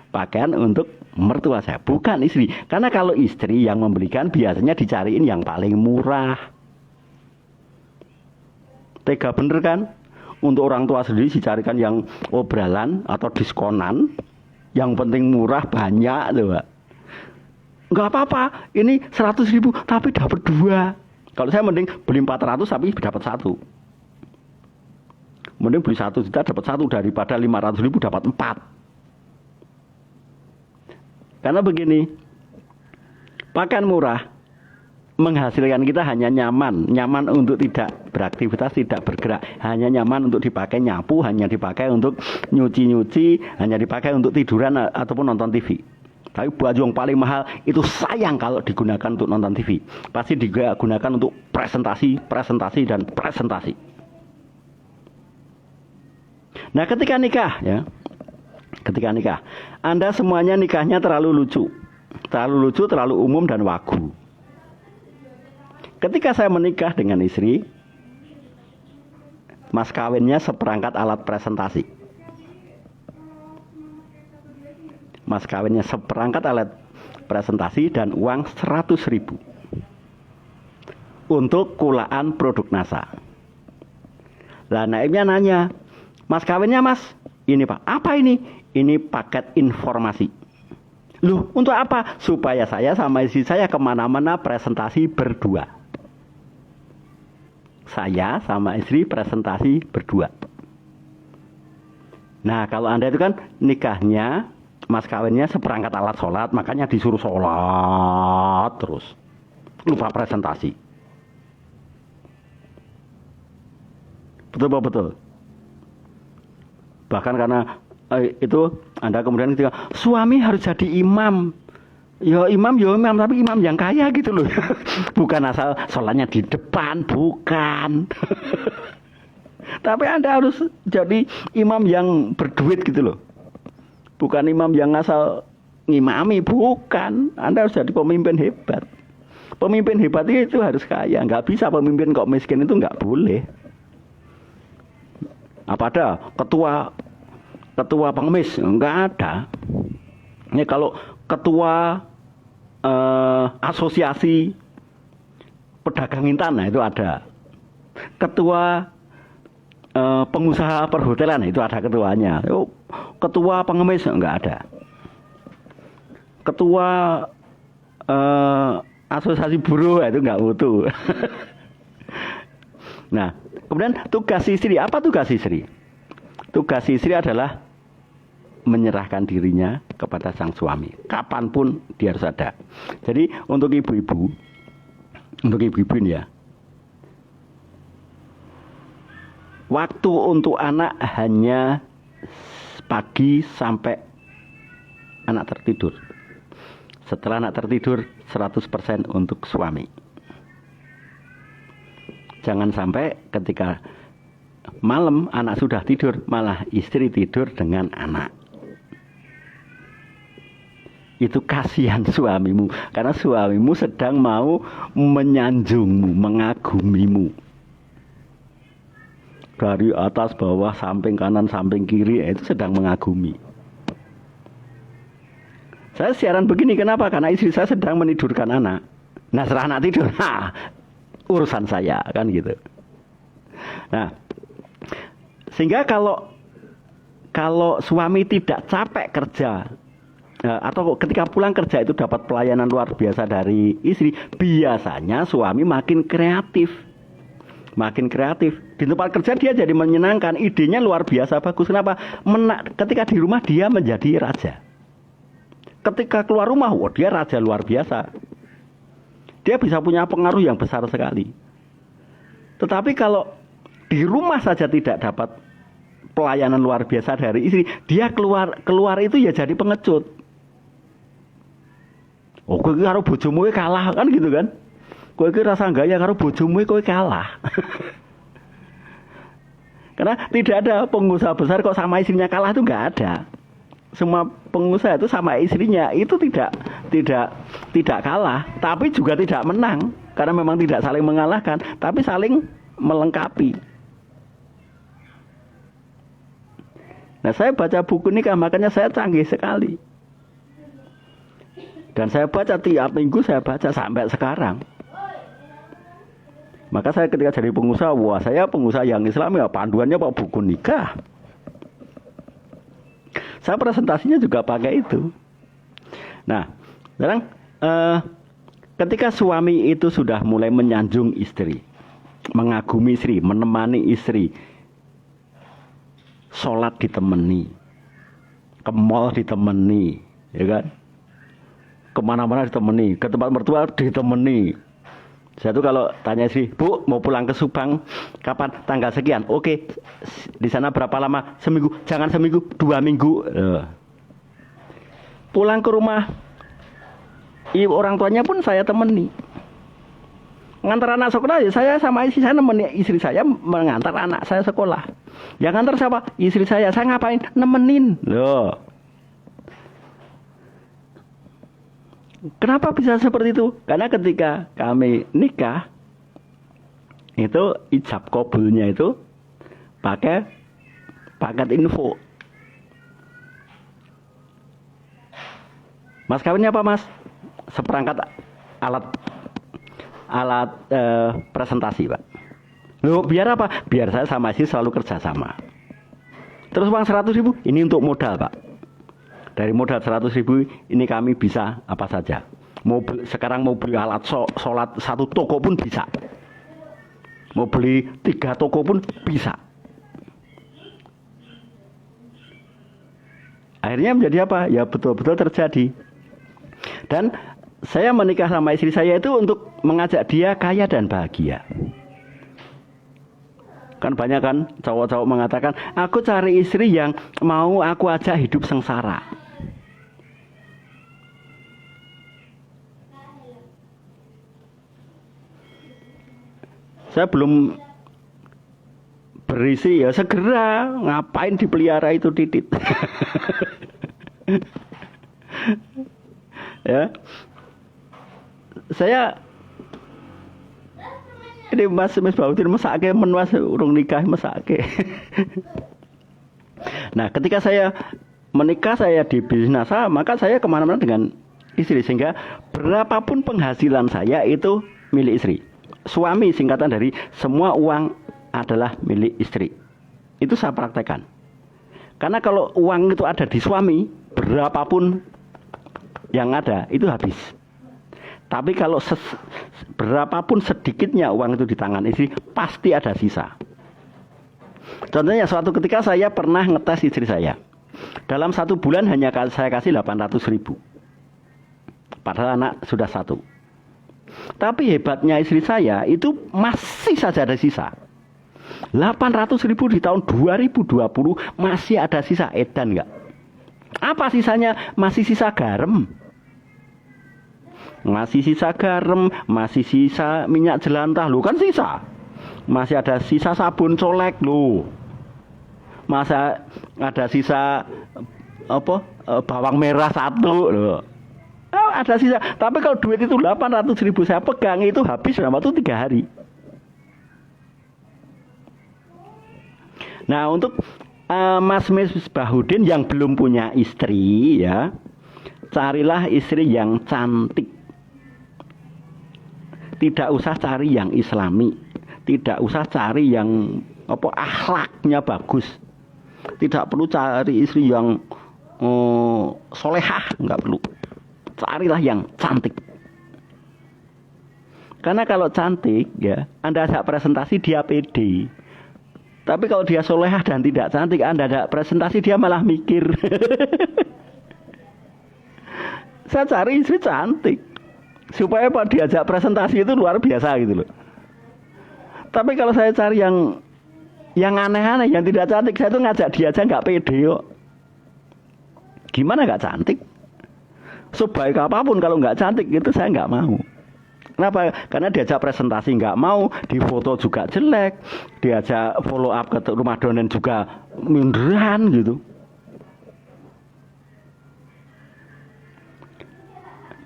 pakaian untuk mertua saya, bukan istri. Karena kalau istri yang membelikan biasanya dicariin yang paling murah. Tega bener kan? Untuk orang tua sendiri dicarikan yang obralan atau diskonan. Yang penting murah banyak loh, Pak. Enggak apa-apa, ini 100.000 tapi dapat 2. Kalau saya mending beli 400 tapi dapat 1. Mending beli 1 juta dapat 1 daripada 500.000 dapat 4. Karena begini, pakaian murah menghasilkan kita hanya nyaman untuk tidak beraktivitas, tidak bergerak, hanya nyaman untuk dipakai nyapu, hanya dipakai untuk nyuci-nyuci, hanya dipakai untuk tiduran ataupun nonton TV. Tapi baju yang paling mahal itu sayang kalau digunakan untuk nonton TV. Pasti digunakan untuk presentasi dan presentasi. Nah, ketika nikah ya, Anda semuanya nikahnya terlalu lucu, terlalu umum dan wagu. Ketika saya menikah dengan istri, mas kawinnya seperangkat alat presentasi. Mas kawinnya seperangkat alat presentasi dan uang 100.000 untuk kulaan produk NASA. Lah naibnya nanya, mas kawinnya mas, ini pak, apa ini? Ini paket informasi. Loh, untuk apa? Supaya saya sama istri saya kemana-mana presentasi berdua. Saya sama istri presentasi berdua. Nah, kalau Anda itu kan nikahnya, mas kawinnya seperangkat alat sholat, makanya disuruh sholat terus. Lupa presentasi. Betul. Bahkan karena itu Anda kemudian ketika suami harus jadi imam. Ya imam, tapi imam yang kaya gitu loh. Bukan asal sholatnya di depan, bukan. Tapi Anda harus jadi imam yang berduit gitu loh. Bukan imam yang asal ngimami, bukan. Anda harus jadi pemimpin hebat. Pemimpin hebat itu harus kaya. Nggak bisa pemimpin kok miskin, itu nggak boleh. Apa ada ketua pengemis? Nggak ada. Ini kalau ketua asosiasi pedagang intan, nah itu ada. Ketua pengusaha perhotelan, itu ada ketuanya. Ketua pengemis enggak ada. Ketua asosiasi buruh itu enggak butuh. Nah, kemudian tugas istri, apa tugas istri? Tugas istri adalah menyerahkan dirinya kepada sang suami. Kapanpun dia harus ada. Jadi untuk ibu-ibu ini ya, waktu untuk anak hanya pagi sampai anak tertidur. Setelah anak tertidur 100% untuk suami. Jangan sampai ketika malam anak sudah tidur, malah istri tidur dengan anak. Itu kasihan suamimu, karena suamimu sedang mau menyanjungmu, mengagumimu. Dari atas, bawah, samping kanan, samping kiri, itu sedang mengagumi. Saya siaran begini, kenapa? Karena istri saya sedang menidurkan anak. Nah, setelah anak tidur, urusan saya, kan gitu. Nah, Sehingga kalau suami tidak capek kerja, atau ketika pulang kerja itu dapat pelayanan luar biasa dari istri, biasanya suami makin kreatif. Di tempat kerja dia jadi menyenangkan, idenya luar biasa bagus. Kenapa? Ketika di rumah dia menjadi raja. Ketika keluar rumah, dia raja luar biasa. Dia bisa punya pengaruh yang besar sekali. Tetapi kalau di rumah saja tidak dapat pelayanan luar biasa dari istri, dia keluar itu ya jadi pengecut. Oh, kowe karo bojomu kalah kan gitu kan? Kowe iki rasa gaya karo bojomu kowe kalah. Karena tidak ada pengusaha besar kok sama istrinya kalah, itu nggak ada. Semua pengusaha itu sama istrinya itu tidak kalah, tapi juga tidak menang, karena memang tidak saling mengalahkan, tapi saling melengkapi. Nah, saya baca buku nikah, makanya saya canggih sekali. Dan saya baca tiap minggu, saya baca sampai sekarang. Maka saya ketika jadi pengusaha, wah saya pengusaha yang Islami, ya panduannya Pak buku nikah. Saya presentasinya juga pakai itu. Nah, sekarang ketika suami itu sudah mulai menyanjung istri, mengagumi istri, menemani istri, sholat ditemani, ke mall ditemani, ya kan? Kemana-mana ditemani, ke tempat mertua ditemani. Saya tuh kalau tanya istri, Bu, mau pulang ke Subang, kapan? Tanggal sekian. Oke, di sana berapa lama? Seminggu. Jangan seminggu, 2 minggu. Pulang ke rumah, orang tuanya pun saya temani. Ngantar anak sekolah, ya saya sama istri saya nemeni istri saya mengantar anak saya sekolah. Yang ngantar siapa? Istri saya ngapain? Nemenin. Loh. Kenapa bisa seperti itu? Karena ketika kami nikah, itu ijab kabulnya itu pakai paket info. Mas kawinnya apa mas? Seperangkat alat presentasi pak. Loh, biar apa? Biar saya sama istri selalu kerja sama. Terus uang 100.000 ini untuk modal pak. Dari modal 100.000 ini kami bisa apa saja. Sekarang mau beli alat sholat 1 toko pun bisa. Mau beli 3 toko pun bisa. Akhirnya menjadi apa? Ya betul-betul terjadi. Dan saya menikah sama istri saya itu untuk mengajak dia kaya dan bahagia. Kan banyak kan cowok-cowok mengatakan, aku cari istri yang mau aku ajak hidup sengsara. Saya belum berisi ya segera, ngapain dipelihara itu titit. Ya, saya ini mas Baudin mesake menwas urung nikah mesake. Nah, ketika saya menikah, saya di bisnis maka saya kemana-mana dengan istri, sehingga berapapun penghasilan saya itu milik istri. Suami singkatan dari semua uang adalah milik istri. Itu saya praktekkan. Karena kalau uang itu ada di suami, berapapun yang ada itu habis. Tapi kalau berapapun sedikitnya uang itu di tangan istri, pasti ada sisa. Contohnya suatu ketika saya pernah ngetes istri saya. Dalam 1 bulan hanya saya kasih 800.000. Padahal anak sudah 1. Tapi hebatnya istri saya itu masih saja ada sisa. 800.000 di tahun 2020 masih ada sisa. Edan enggak? Apa sisanya? Masih sisa garam. Masih sisa garam, masih sisa minyak jelantah, lo kan sisa. Masih ada sisa sabun colek lo. Masa ada sisa bawang merah 1 loh. Ada sisa. Tapi kalau duit itu 800.000 saya pegang, itu habis dalam waktu 3 hari. Nah, untuk Mas Misbahudin yang belum punya istri ya, carilah istri yang cantik. Tidak usah cari yang Islami, tidak usah cari yang akhlaknya bagus. Tidak perlu cari istri yang solehah, nggak perlu. Carilah yang cantik. Karena kalau cantik ya, Anda ajak presentasi dia pede. Tapi kalau dia solehah dan tidak cantik, Anda ajak presentasi dia malah mikir. Saya cari istri cantik supaya Pak diajak presentasi itu luar biasa gitu loh. Tapi kalau saya cari yang aneh-aneh, yang tidak cantik, saya tuh ngajak dia aja nggak pede kok. Gimana nggak cantik? Sebaik apapun kalau nggak cantik itu saya nggak mau. Kenapa? Karena diajak presentasi nggak mau, di foto juga jelek, diajak follow up ke rumah donen juga minderan gitu.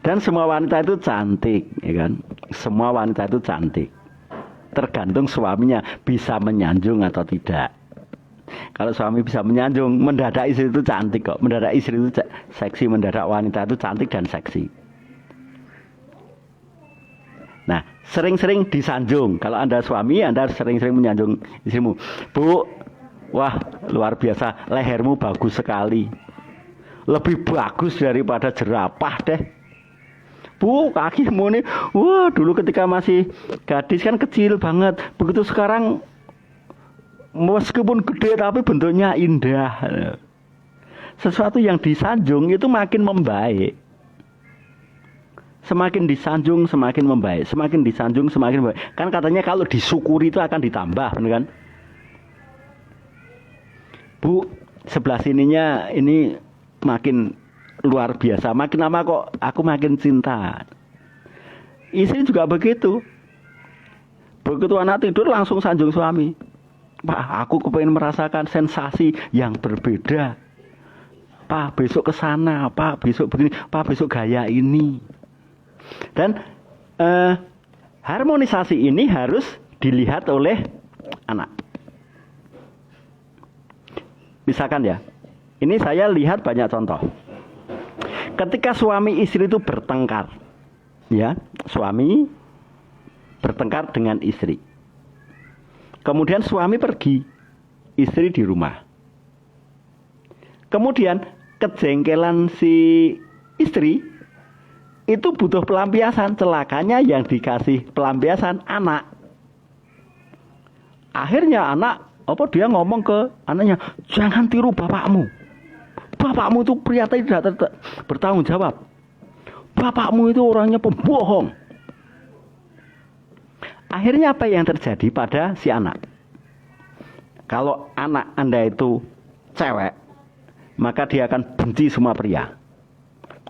Dan semua wanita itu cantik, ya kan? Semua wanita itu cantik. Tergantung suaminya bisa menyanjung atau tidak. Kalau suami bisa menyanjung, mendadak istri itu cantik kok. Mendadak istri itu seksi, mendadak wanita itu cantik dan seksi. Nah, sering-sering disanjung. Kalau Anda suami, Anda sering-sering menyanjung istrimu. Bu, wah luar biasa, lehermu bagus sekali. Lebih bagus daripada jerapah deh. Bu, kakimu nih, wah dulu ketika masih gadis kan kecil banget. Begitu sekarang meskipun gede tapi bentuknya indah. Sesuatu yang disanjung itu makin membaik. Semakin disanjung semakin membaik. Semakin disanjung semakin membaik. Kan katanya kalau disyukuri itu akan ditambah, benar kan? Bu, sebelah sininya ini makin luar biasa. Makin lama kok aku makin cinta. Istri juga begitu. Begitu anak tidur langsung sanjung suami. Pak, aku kepengen merasakan sensasi yang berbeda. Pak, besok ke sana. Pak, besok begini. Pak, besok gaya ini. Dan harmonisasi ini harus dilihat oleh anak. Misalkan ya, ini saya lihat banyak contoh. Ketika suami istri itu bertengkar, ya, suami bertengkar dengan istri. Kemudian suami pergi, istri di rumah. Kemudian kejengkelan si istri itu butuh pelampiasan. Celakanya yang dikasih pelampiasan anak. Akhirnya anak, dia ngomong ke anaknya, jangan tiru bapakmu. Bapakmu itu pria tidak bertanggung jawab. Bapakmu itu orangnya pembohong. Akhirnya apa yang terjadi pada si anak? Kalau anak Anda itu cewek, maka dia akan benci semua pria.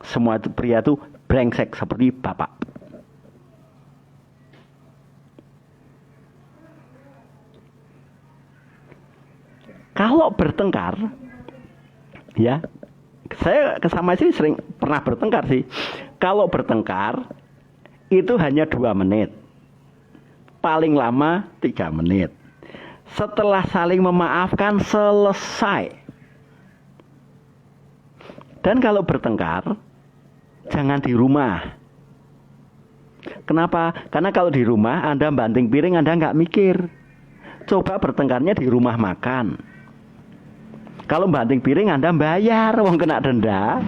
Semua pria itu brengsek seperti bapak. Kalau bertengkar, ya, saya sama istri sering pernah bertengkar sih. Kalau bertengkar itu hanya 2 menit, paling lama 3 menit. Setelah saling memaafkan selesai. Dan kalau bertengkar jangan di rumah. Kenapa? Karena kalau di rumah Anda banting piring, Anda nggak mikir. Coba bertengkarnya di rumah makan. Kalau banting piring Anda bayar, wong kena denda.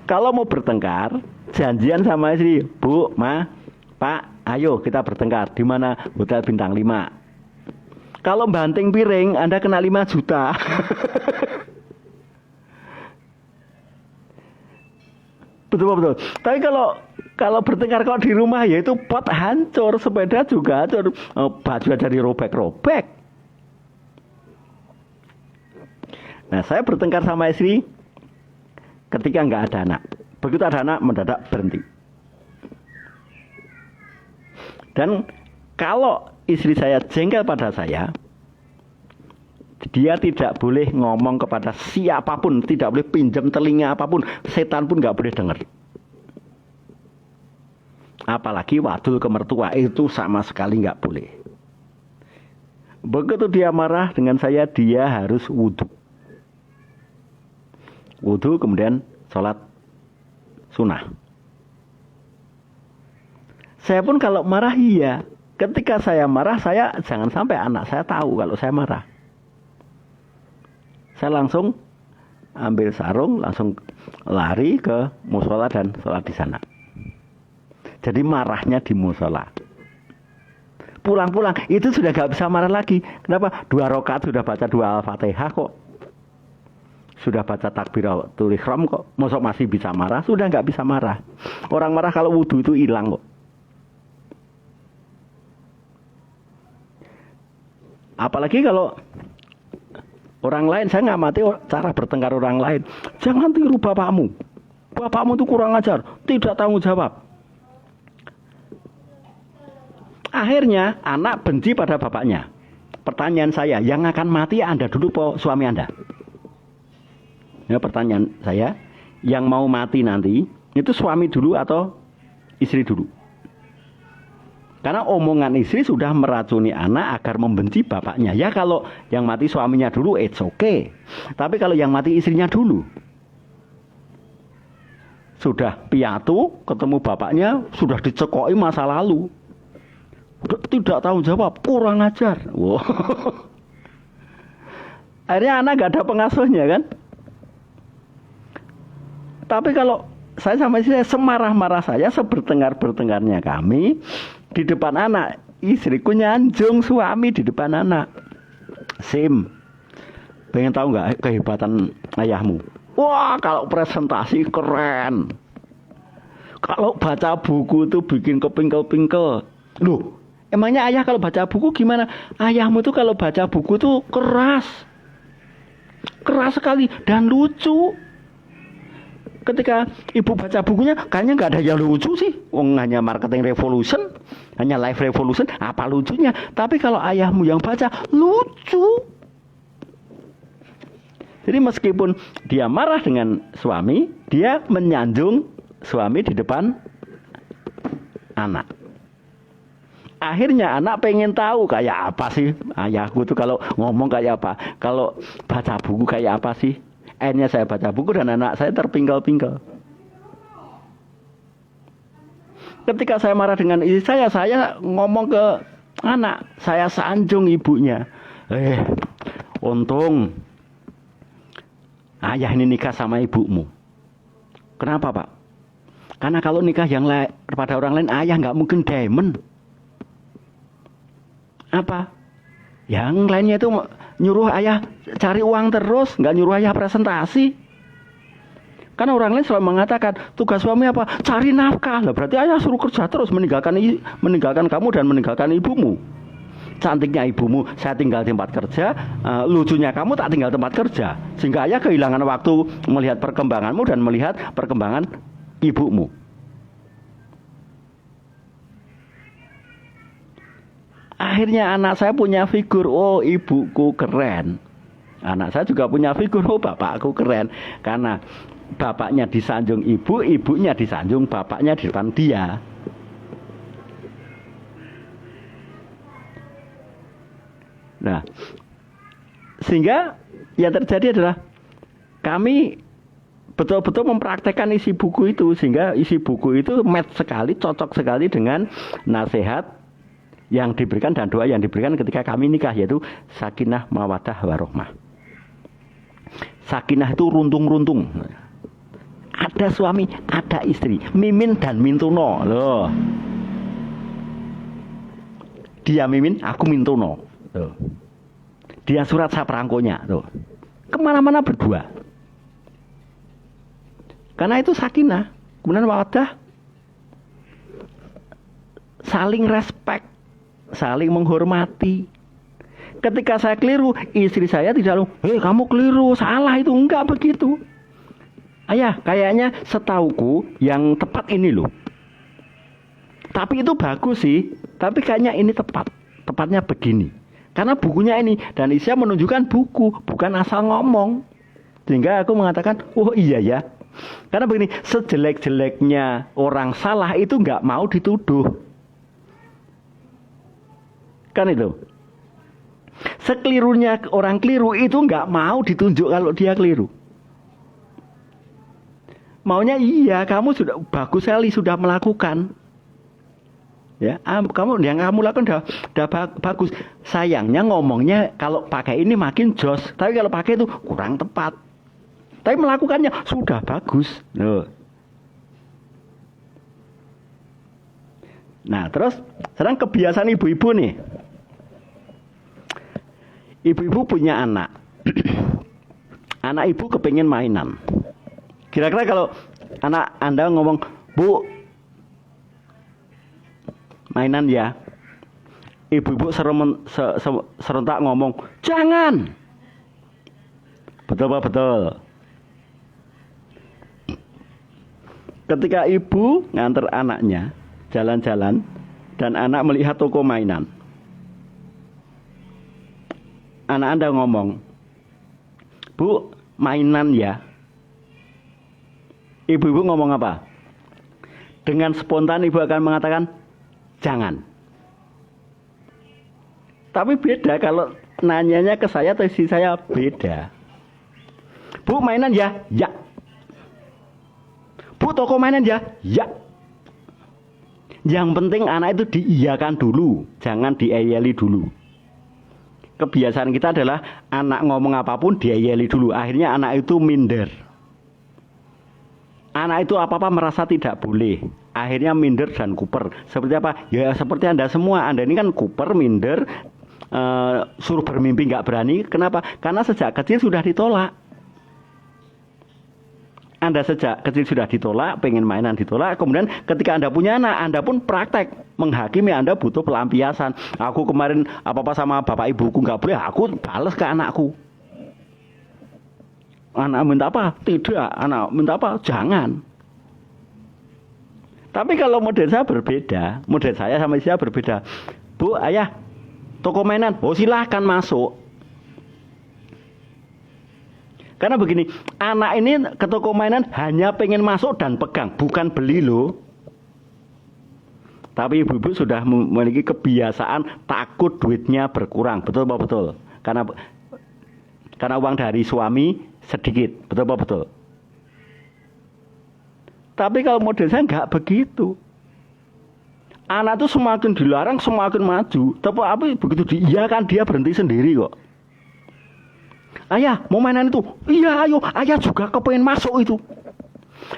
Kalau mau bertengkar, janjian sama istri, Bu, Ma, Pak, ayo kita bertengkar. Di mana? Hotel bintang 5. Kalau banting piring Anda kena 5 juta. Betul. Tapi kalau bertengkar kalau di rumah, ya itu pot hancur, sepeda juga hancur, baju aja dirobek-robek. Nah, saya bertengkar sama istri ketika nggak ada anak. Begitu ada anak, mendadak berhenti. Dan kalau istri saya jengkel pada saya, dia tidak boleh ngomong kepada siapapun, tidak boleh pinjam telinga apapun, setan pun nggak boleh dengar. Apalagi wadul ke mertua, itu sama sekali nggak boleh. Begitu dia marah dengan saya, dia harus wudhu. Wudhu kemudian sholat sunnah. Saya pun kalau marah iya, Ketika saya marah, saya jangan sampai anak saya tahu kalau saya marah. Saya langsung ambil sarung, langsung lari ke musola dan sholat di sana. Jadi marahnya di musola. Pulang-pulang itu sudah gak bisa marah lagi. Kenapa? 2 rakaat sudah baca 2 Al-Fatihah kok. Sudah baca takbiratul ihram kok. Masa masih bisa marah? Sudah gak bisa marah. Orang marah kalau wudhu itu hilang kok. Apalagi kalau orang lain, saya ngamati cara bertengkar orang lain. Jangan tiru bapakmu. Bapakmu itu kurang ajar, tidak tanggung jawab. Akhirnya anak benci pada bapaknya. Pertanyaan saya, yang akan mati Anda dulu po suami Anda? Ya, pertanyaan saya, yang mau mati nanti itu suami dulu atau istri dulu? Karena omongan istri sudah meracuni anak agar membenci bapaknya. Ya kalau yang mati suaminya dulu, it's okay. Tapi kalau yang mati istrinya dulu, sudah piatu, ketemu bapaknya, sudah dicekoi masa lalu. Tidak tahu jawab, kurang ajar. Wow. Akhirnya anak gak ada pengasuhnya kan. Tapi kalau saya sama istri, semarah-marah saya, sebertengkar-bertengkarnya kami, di depan anak, istriku nyanjung suami di depan anak. Sim, pengen tahu nggak kehebatan ayahmu? Wah, kalau presentasi keren. Kalau baca buku itu bikin kepingkel-pingkel. Loh, emangnya ayah kalau baca buku gimana? Ayahmu tuh kalau baca buku tuh keras. Keras sekali dan lucu. Ketika ibu baca bukunya, kayaknya nggak ada yang lucu sih. Wong hanya marketing revolution, hanya life revolution, apa lucunya? Tapi kalau ayahmu yang baca, lucu. Jadi meskipun dia marah dengan suami, dia menyanjung suami di depan anak. Akhirnya anak pengen tahu kayak apa sih ayahku tuh kalau ngomong kayak apa, kalau baca buku kayak apa sih. Akhirnya saya baca buku dan anak saya terpinggal-pinggal. Ketika saya marah dengan istri saya ngomong ke anak, saya sanjung ibunya. Untung ayah ini nikah sama ibumu. Kenapa Pak? Karena kalau nikah yang pada orang lain, ayah nggak mungkin diamond. Apa? Yang lainnya itu nyuruh ayah cari uang terus, nggak nyuruh ayah presentasi. Karena orang lain selalu mengatakan tugas suami apa? Cari nafkah. Lah berarti ayah suruh kerja terus meninggalkan kamu dan meninggalkan ibumu. Cantiknya ibumu saya tinggal tempat kerja, lucunya kamu tak tinggal tempat kerja. Sehingga ayah kehilangan waktu melihat perkembanganmu dan melihat perkembangan ibumu. Akhirnya anak saya punya figur, oh ibuku keren. Anak saya juga punya figur, oh bapakku keren. Karena bapaknya disanjung ibu, ibunya disanjung bapaknya di depan dia. Nah, sehingga yang terjadi adalah kami betul-betul mempraktekkan isi buku itu. Sehingga isi buku itu match sekali, cocok sekali dengan nasihat yang diberikan dan doa yang diberikan ketika kami nikah, yaitu sakinah mawaddah warohmah. Sakinah itu runtung-runtung. Ada suami, ada istri, mimin dan mintuno. Loh. Dia mimin, aku mintuno. Loh. Dia surat saprangkonya. Loh. Kemana-mana berdua. Karena itu sakinah. Kemudian mawaddah, saling respect, saling menghormati. Ketika saya keliru, istri saya tidak kamu keliru, salah itu. Enggak begitu. Ayah, kayaknya setauku yang tepat ini loh. Tapi itu bagus sih. Tapi kayaknya ini tepat. Tepatnya begini. Karena bukunya ini. Dan Isya menunjukkan buku, bukan asal ngomong. Sehingga aku mengatakan, oh iya ya. Karena begini, sejelek-jeleknya orang salah itu nggak mau dituduh. Kan itu. Sekelirunya orang keliru itu nggak mau ditunjuk kalau dia keliru. Maunya iya, kamu sudah bagus sekali sudah melakukan. Ya, kamu yang kamu lakukan udah bagus. Sayangnya ngomongnya kalau pakai ini makin jos, tapi kalau pakai itu kurang tepat. Tapi melakukannya sudah bagus. Loh. Nah, terus sekarang kebiasaan ibu-ibu nih. Ibu-ibu punya anak. Anak ibu kepingin mainan. Kira-kira kalau anak Anda ngomong, "Bu, mainan ya." Ibu-ibu serentak ngomong, "Jangan." Betul Pak, betul. Ketika ibu nganter anaknya jalan-jalan dan anak melihat toko mainan, anak Anda ngomong, "Bu, mainan ya." Ibu-ibu ngomong apa? Dengan spontan ibu akan mengatakan, "Jangan." Tapi beda kalau nanyanya ke saya atau istri saya, beda. "Bu, mainan ya?" "Ya." "Bu, toko mainan ya?" "Ya." Yang penting anak itu diiyakan dulu, jangan dieyeli dulu. Kebiasaan kita adalah anak ngomong apapun dieyeli dulu, akhirnya anak itu minder. Anak itu apa-apa merasa tidak boleh, akhirnya minder dan kuper. Seperti apa? Ya seperti Anda semua. Anda ini kan kuper, minder, suruh bermimpi nggak berani. Kenapa? Karena sejak kecil sudah ditolak. Anda sejak kecil sudah ditolak, pengen mainan ditolak. Kemudian ketika Anda punya anak, Anda pun praktek menghakimi. Anda butuh pelampiasan. Aku kemarin apa-apa sama bapak ibuku nggak boleh, aku balas ke anakku. Anak minta apa? Tidak. Anak minta apa? Jangan. Tapi kalau model saya berbeda, model saya sama istri saya berbeda. "Bu, ayah, toko mainan." "Oh, silahkan masuk." Karena begini, anak ini ke toko mainan hanya pengen masuk dan pegang, bukan beli loh. Tapi ibu-ibu sudah memiliki kebiasaan takut duitnya berkurang. Betul Pak? Betul. Karena uang dari suami sedikit. Betul Pak? Betul. Tapi kalau model saya nggak begitu. Anak itu semakin dilarang semakin maju. Tapi begitu diiyakan dia berhenti sendiri kok. "Ayah, mau mainan itu?" "Iya, ayo." "Ayah juga kepengen masuk itu."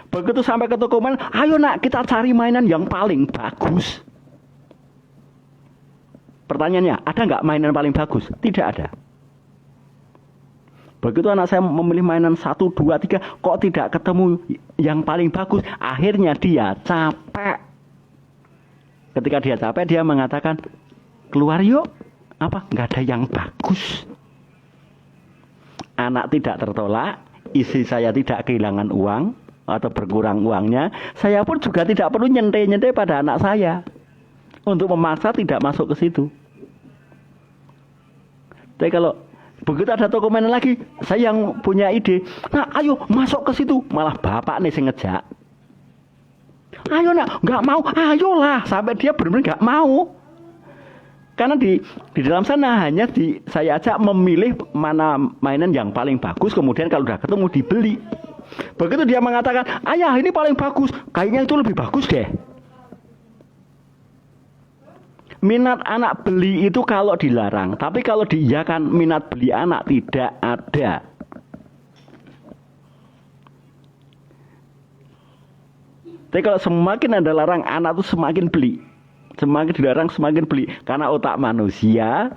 Begitu sampai ke toko mainan, "Ayo nak, kita cari mainan yang paling bagus." Pertanyaannya, ada nggak mainan paling bagus? Tidak ada. Begitu anak saya memilih mainan 1, 2, 3, kok tidak ketemu yang paling bagus. Akhirnya dia capek. Ketika dia capek, dia mengatakan, "Keluar yuk." Apa? Nggak ada yang bagus. Anak tidak tertolak, istri saya tidak kehilangan uang atau berkurang uangnya. Saya pun juga tidak perlu nyentai-nyentai pada anak saya untuk memaksa tidak masuk ke situ. Tapi kalau begitu ada toko mainan lagi, saya yang punya ide, "Nah, ayo masuk ke situ." Malah bapak nih yang ngejak. "Ayo nak, nggak mau." "Ayolah," sampai dia benar-benar nggak mau. Karena di dalam sana hanya saya ajak memilih mana mainan yang paling bagus, kemudian kalau udah ketemu dibeli. Begitu dia mengatakan, "Ayah, ini paling bagus," kayaknya itu lebih bagus deh. Minat anak beli itu kalau dilarang, tapi kalau diiyakan minat beli anak tidak ada. Tapi kalau semakin Anda larang, anak itu semakin beli. Semakin dilarang semakin beli. Karena otak manusia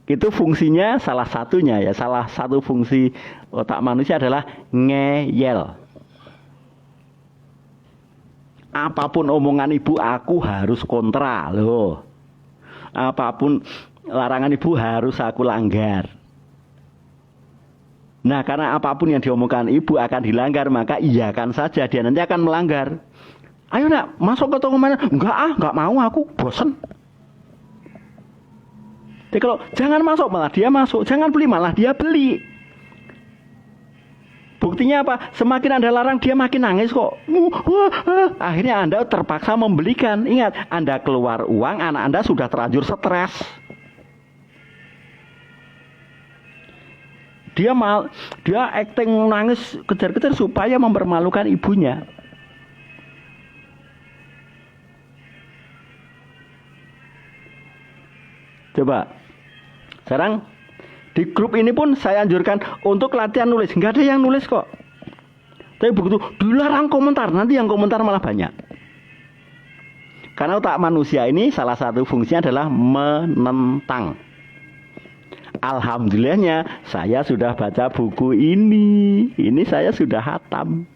itu fungsinya salah satunya ya, salah satu fungsi otak manusia adalah ngeyel. Apapun omongan ibu aku harus kontra loh. Apapun larangan ibu harus aku langgar. Nah, karena apapun yang diomongkan ibu akan dilanggar, maka iyakan saja, dia nanti akan melanggar. "Ayo nak, masuk ke toko mainan." Enggak mau, aku bosen." Jadi kalau jangan masuk, malah dia masuk. Jangan beli, malah dia beli. Buktinya apa? Semakin Anda larang, dia makin nangis kok. Akhirnya Anda terpaksa membelikan. Ingat, Anda keluar uang, anak Anda sudah terlanjur stres. Dia acting nangis kejar-kejar supaya mempermalukan ibunya. Coba. Sekarang di grup ini pun saya anjurkan untuk latihan nulis. Nggak ada yang nulis kok. Tapi begitu dilarang komentar, nanti yang komentar malah banyak. Karena otak manusia ini salah satu fungsinya adalah menentang. Alhamdulillahnya saya sudah baca buku ini. Ini saya sudah hatam.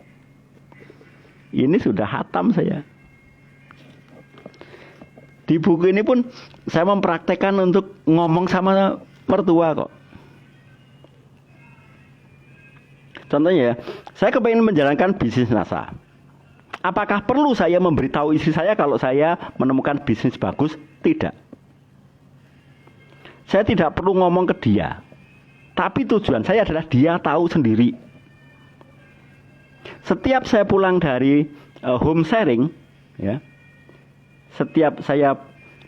Ini sudah hatam saya. Di buku ini pun saya mempraktekkan untuk ngomong sama mertua kok. Contohnya ya, saya kepengen menjalankan bisnis NASA. Apakah perlu saya memberitahu istri saya kalau saya menemukan bisnis bagus? Tidak. Saya tidak perlu ngomong ke dia. Tapi tujuan saya adalah dia tahu sendiri. Setiap saya pulang dari home sharing, ya, setiap saya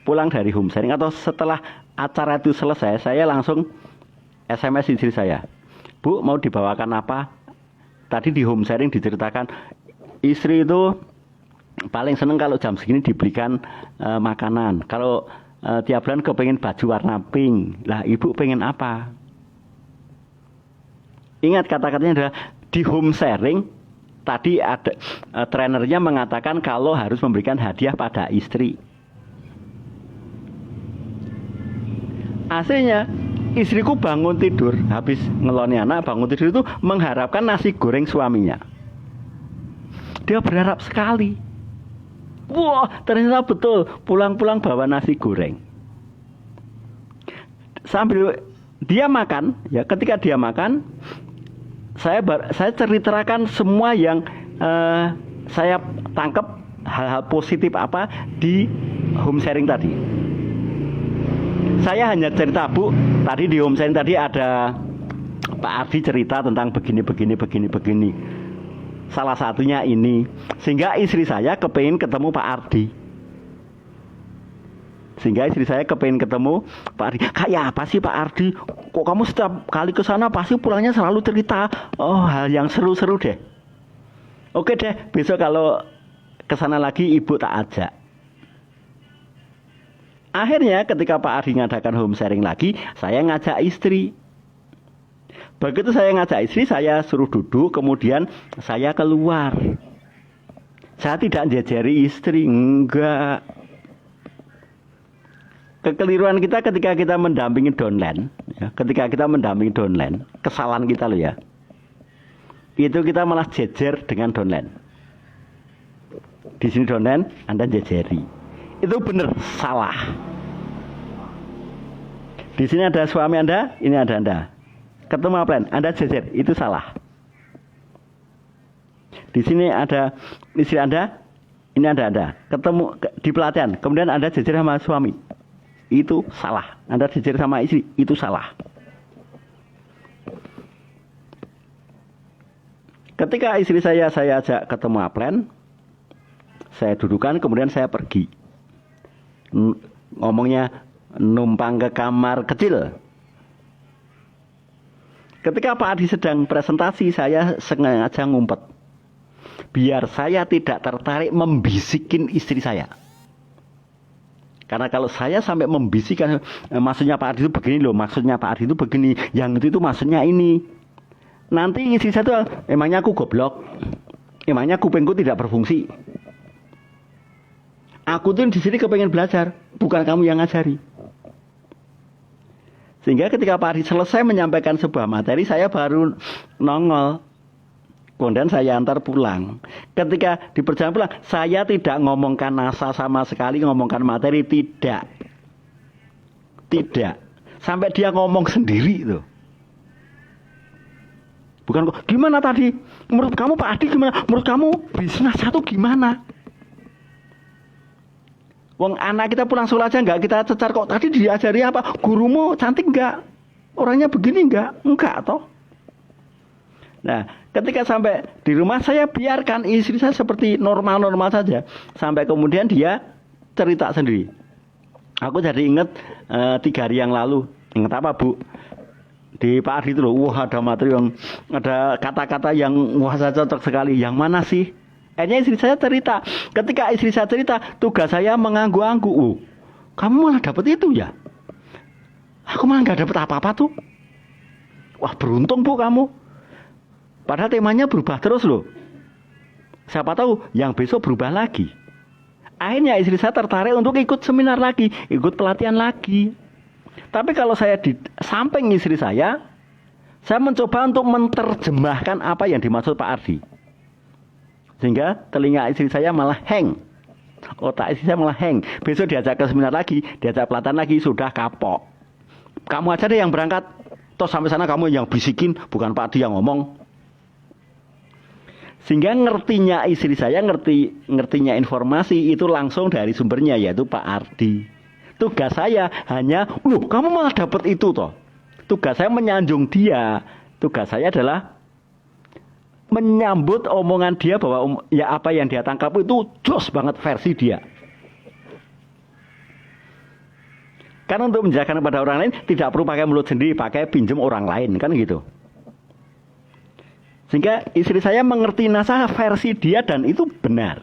pulang dari home sharing atau setelah acara itu selesai, saya langsung SMS istri saya. Bu, mau dibawakan apa? Tadi di home sharing diceritakan, istri itu paling seneng kalau jam segini dibelikan makanan. Kalau tiap bulan kepengen baju warna pink. Lah, ibu pengen apa? Ingat kata-katanya adalah di home sharing. Tadi ada trainernya mengatakan kalau harus memberikan hadiah pada istri. Aslinya istriku bangun tidur, habis ngeloni anak, bangun tidur itu mengharapkan nasi goreng suaminya. Dia berharap sekali. Wah, ternyata betul, pulang-pulang bawa nasi goreng. Sambil dia makan, ya, ketika dia makan, saya ceritakan semua yang saya tangkap, hal-hal positif apa di home sharing tadi. Saya hanya cerita, Bu, tadi di home sharing tadi ada Pak Ardi cerita tentang begini. Salah satunya ini. Sehingga istri saya kepengen ketemu Pak Ardi. Pak Ardi. Kayak apa sih Pak Ardi? Kok kamu setiap kali ke sana pasti pulangnya selalu cerita hal yang seru-seru deh. Oke deh, besok kalau ke sana lagi ibu tak ajak. Akhirnya ketika Pak Ardi ngadakan home sharing lagi, saya ngajak istri. Begitu saya ngajak istri, saya suruh duduk, kemudian saya keluar. Saya tidak jejeri istri, enggak. Kekeliruan kita ketika kita mendampingi downline, ya, kesalahan kita loh ya. Itu kita malah jejer dengan downline. Di sini downline, Anda jejeri. Itu benar, salah. Di sini ada suami Anda, ini ada Anda. Ketemu upline, Anda jejer, itu salah. Di sini ada istri Anda, ini ada Anda. Ketemu di pelatihan, kemudian Anda jejer sama suami, itu salah. Anda jejer sama istri, itu salah. Ketika istri saya ajak ketemu upline, saya dudukan, kemudian saya pergi. Ngomongnya numpang ke kamar kecil. Ketika Pak Adi sedang presentasi, saya sengaja ngumpet. Biar saya tidak tertarik membisikin istri saya. Karena kalau saya sampai membisikkan, maksudnya Pak Adi itu begini loh, maksudnya Pak Adi itu begini, yang itu maksudnya ini. Nanti istri saya tuh, emangnya aku goblok? Emangnya kupingku tidak berfungsi? Aku tuh di sini kepengen belajar, bukan kamu yang ngajari. Sehingga ketika Pak Ardi selesai menyampaikan sebuah materi, saya baru nongol. Kemudian saya antar pulang. Ketika di perjalanan pulang, saya tidak ngomongkan NASA sama sekali, ngomongkan materi, tidak. Sampai dia ngomong sendiri tuh. Bukan kok, gimana tadi? Menurut kamu Pak Ardi gimana? Menurut kamu bisnis satu gimana? Wong anak kita pulang sekolah aja nggak kita cecar kok. Tadi diajari apa? Gurumu cantik nggak? Orangnya begini nggak? Enggak toh. Nah, ketika sampai di rumah saya biarkan istri saya seperti normal-normal saja. Sampai kemudian dia cerita sendiri. Aku jadi ingat 3 hari yang lalu. Ingat apa Bu? Di Pak Ardi itu loh, wah ada materi yang ada kata-kata yang wah saya cocok sekali. Yang mana sih? Akhirnya istri saya cerita. Ketika istri saya cerita, tugas saya mengganggu-anggu. Kamu malah dapat itu ya? Aku malah nggak dapet apa-apa tuh. Wah, beruntung Bu kamu. Padahal temanya berubah terus loh. Siapa tahu yang besok berubah lagi. Akhirnya istri saya tertarik untuk ikut seminar lagi, ikut pelatihan lagi. Tapi kalau saya di samping istri saya mencoba untuk menerjemahkan apa yang dimaksud Pak Ardi. Sehingga telinga istri saya malah hang. Otak istri saya malah hang. Besok diajak ke seminar lagi, diajak pelatihan lagi, sudah kapok. Kamu aja deh yang berangkat. Toh sampai sana kamu yang bisikin, bukan Pak Ardi yang ngomong. Sehingga ngertinya istri saya, ngertinya informasi itu langsung dari sumbernya, yaitu Pak Ardi. Tugas saya hanya, loh kamu malah dapat itu toh. Tugas saya menyanjung dia. Tugas saya adalah menyambut omongan dia bahwa ya apa yang dia tangkap itu jos banget versi dia. Karena untuk menjelaskan kepada orang lain tidak perlu pakai mulut sendiri, pakai pinjam orang lain, kan gitu. Sehingga istri saya mengerti naskah versi dia dan itu benar.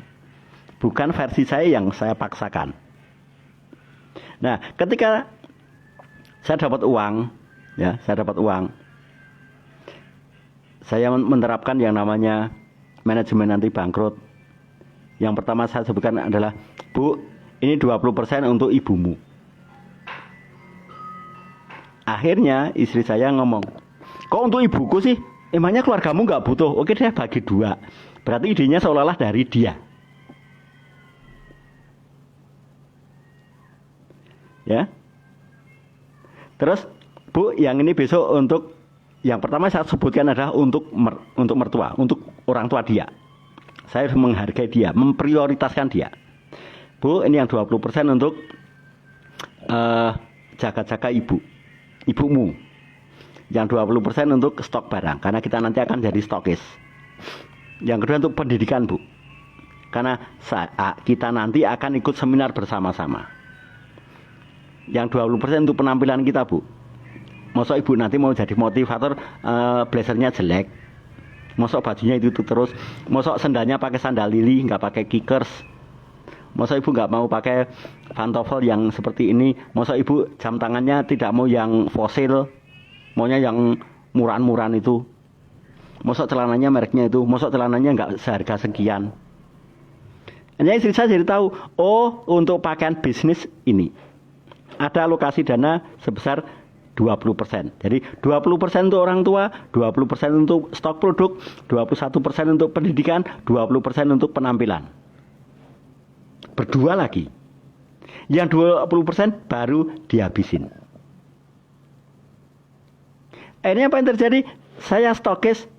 Bukan versi saya yang saya paksakan. Nah, ketika saya dapat uang, saya menerapkan yang namanya manajemen anti bangkrut. Yang pertama saya sebutkan adalah, Bu, ini 20% untuk ibumu. Akhirnya istri saya ngomong, kok untuk ibuku sih? Emangnya keluargamu nggak butuh? Oke deh, bagi 2. Berarti idenya seolah-olah dari dia. Ya. Terus, Bu, yang ini besok untuk, yang pertama saya sebutkan adalah untuk mertua, untuk orang tua dia. Saya harus menghargai dia, memprioritaskan dia. Bu, ini yang 20% untuk jaga-jaga ibumu. Yang 20% untuk stok barang, karena kita nanti akan jadi stokis. Yang kedua untuk pendidikan, Bu. Karena kita nanti akan ikut seminar bersama-sama. Yang 20% untuk penampilan kita, Bu. Masa ibu nanti mau jadi motivator, blazernya jelek. Masa bajunya itu terus. Masa sendalnya pakai sandal lili, nggak pakai kickers. Masa ibu nggak mau pakai pantofel yang seperti ini. Masa ibu jam tangannya tidak mau yang fosil, maunya yang murahan-murahan itu. Masa celananya mereknya itu, masa celananya nggak seharga sekian. Hanya istri saya jadi tahu, oh untuk pakaian bisnis ini ada alokasi dana sebesar 20%. Jadi 20% untuk orang tua, 20% untuk stok produk, 21% untuk pendidikan, 20% untuk penampilan. Berdua lagi. Yang 20% baru dihabisin. Ini apa yang terjadi? Saya stokis.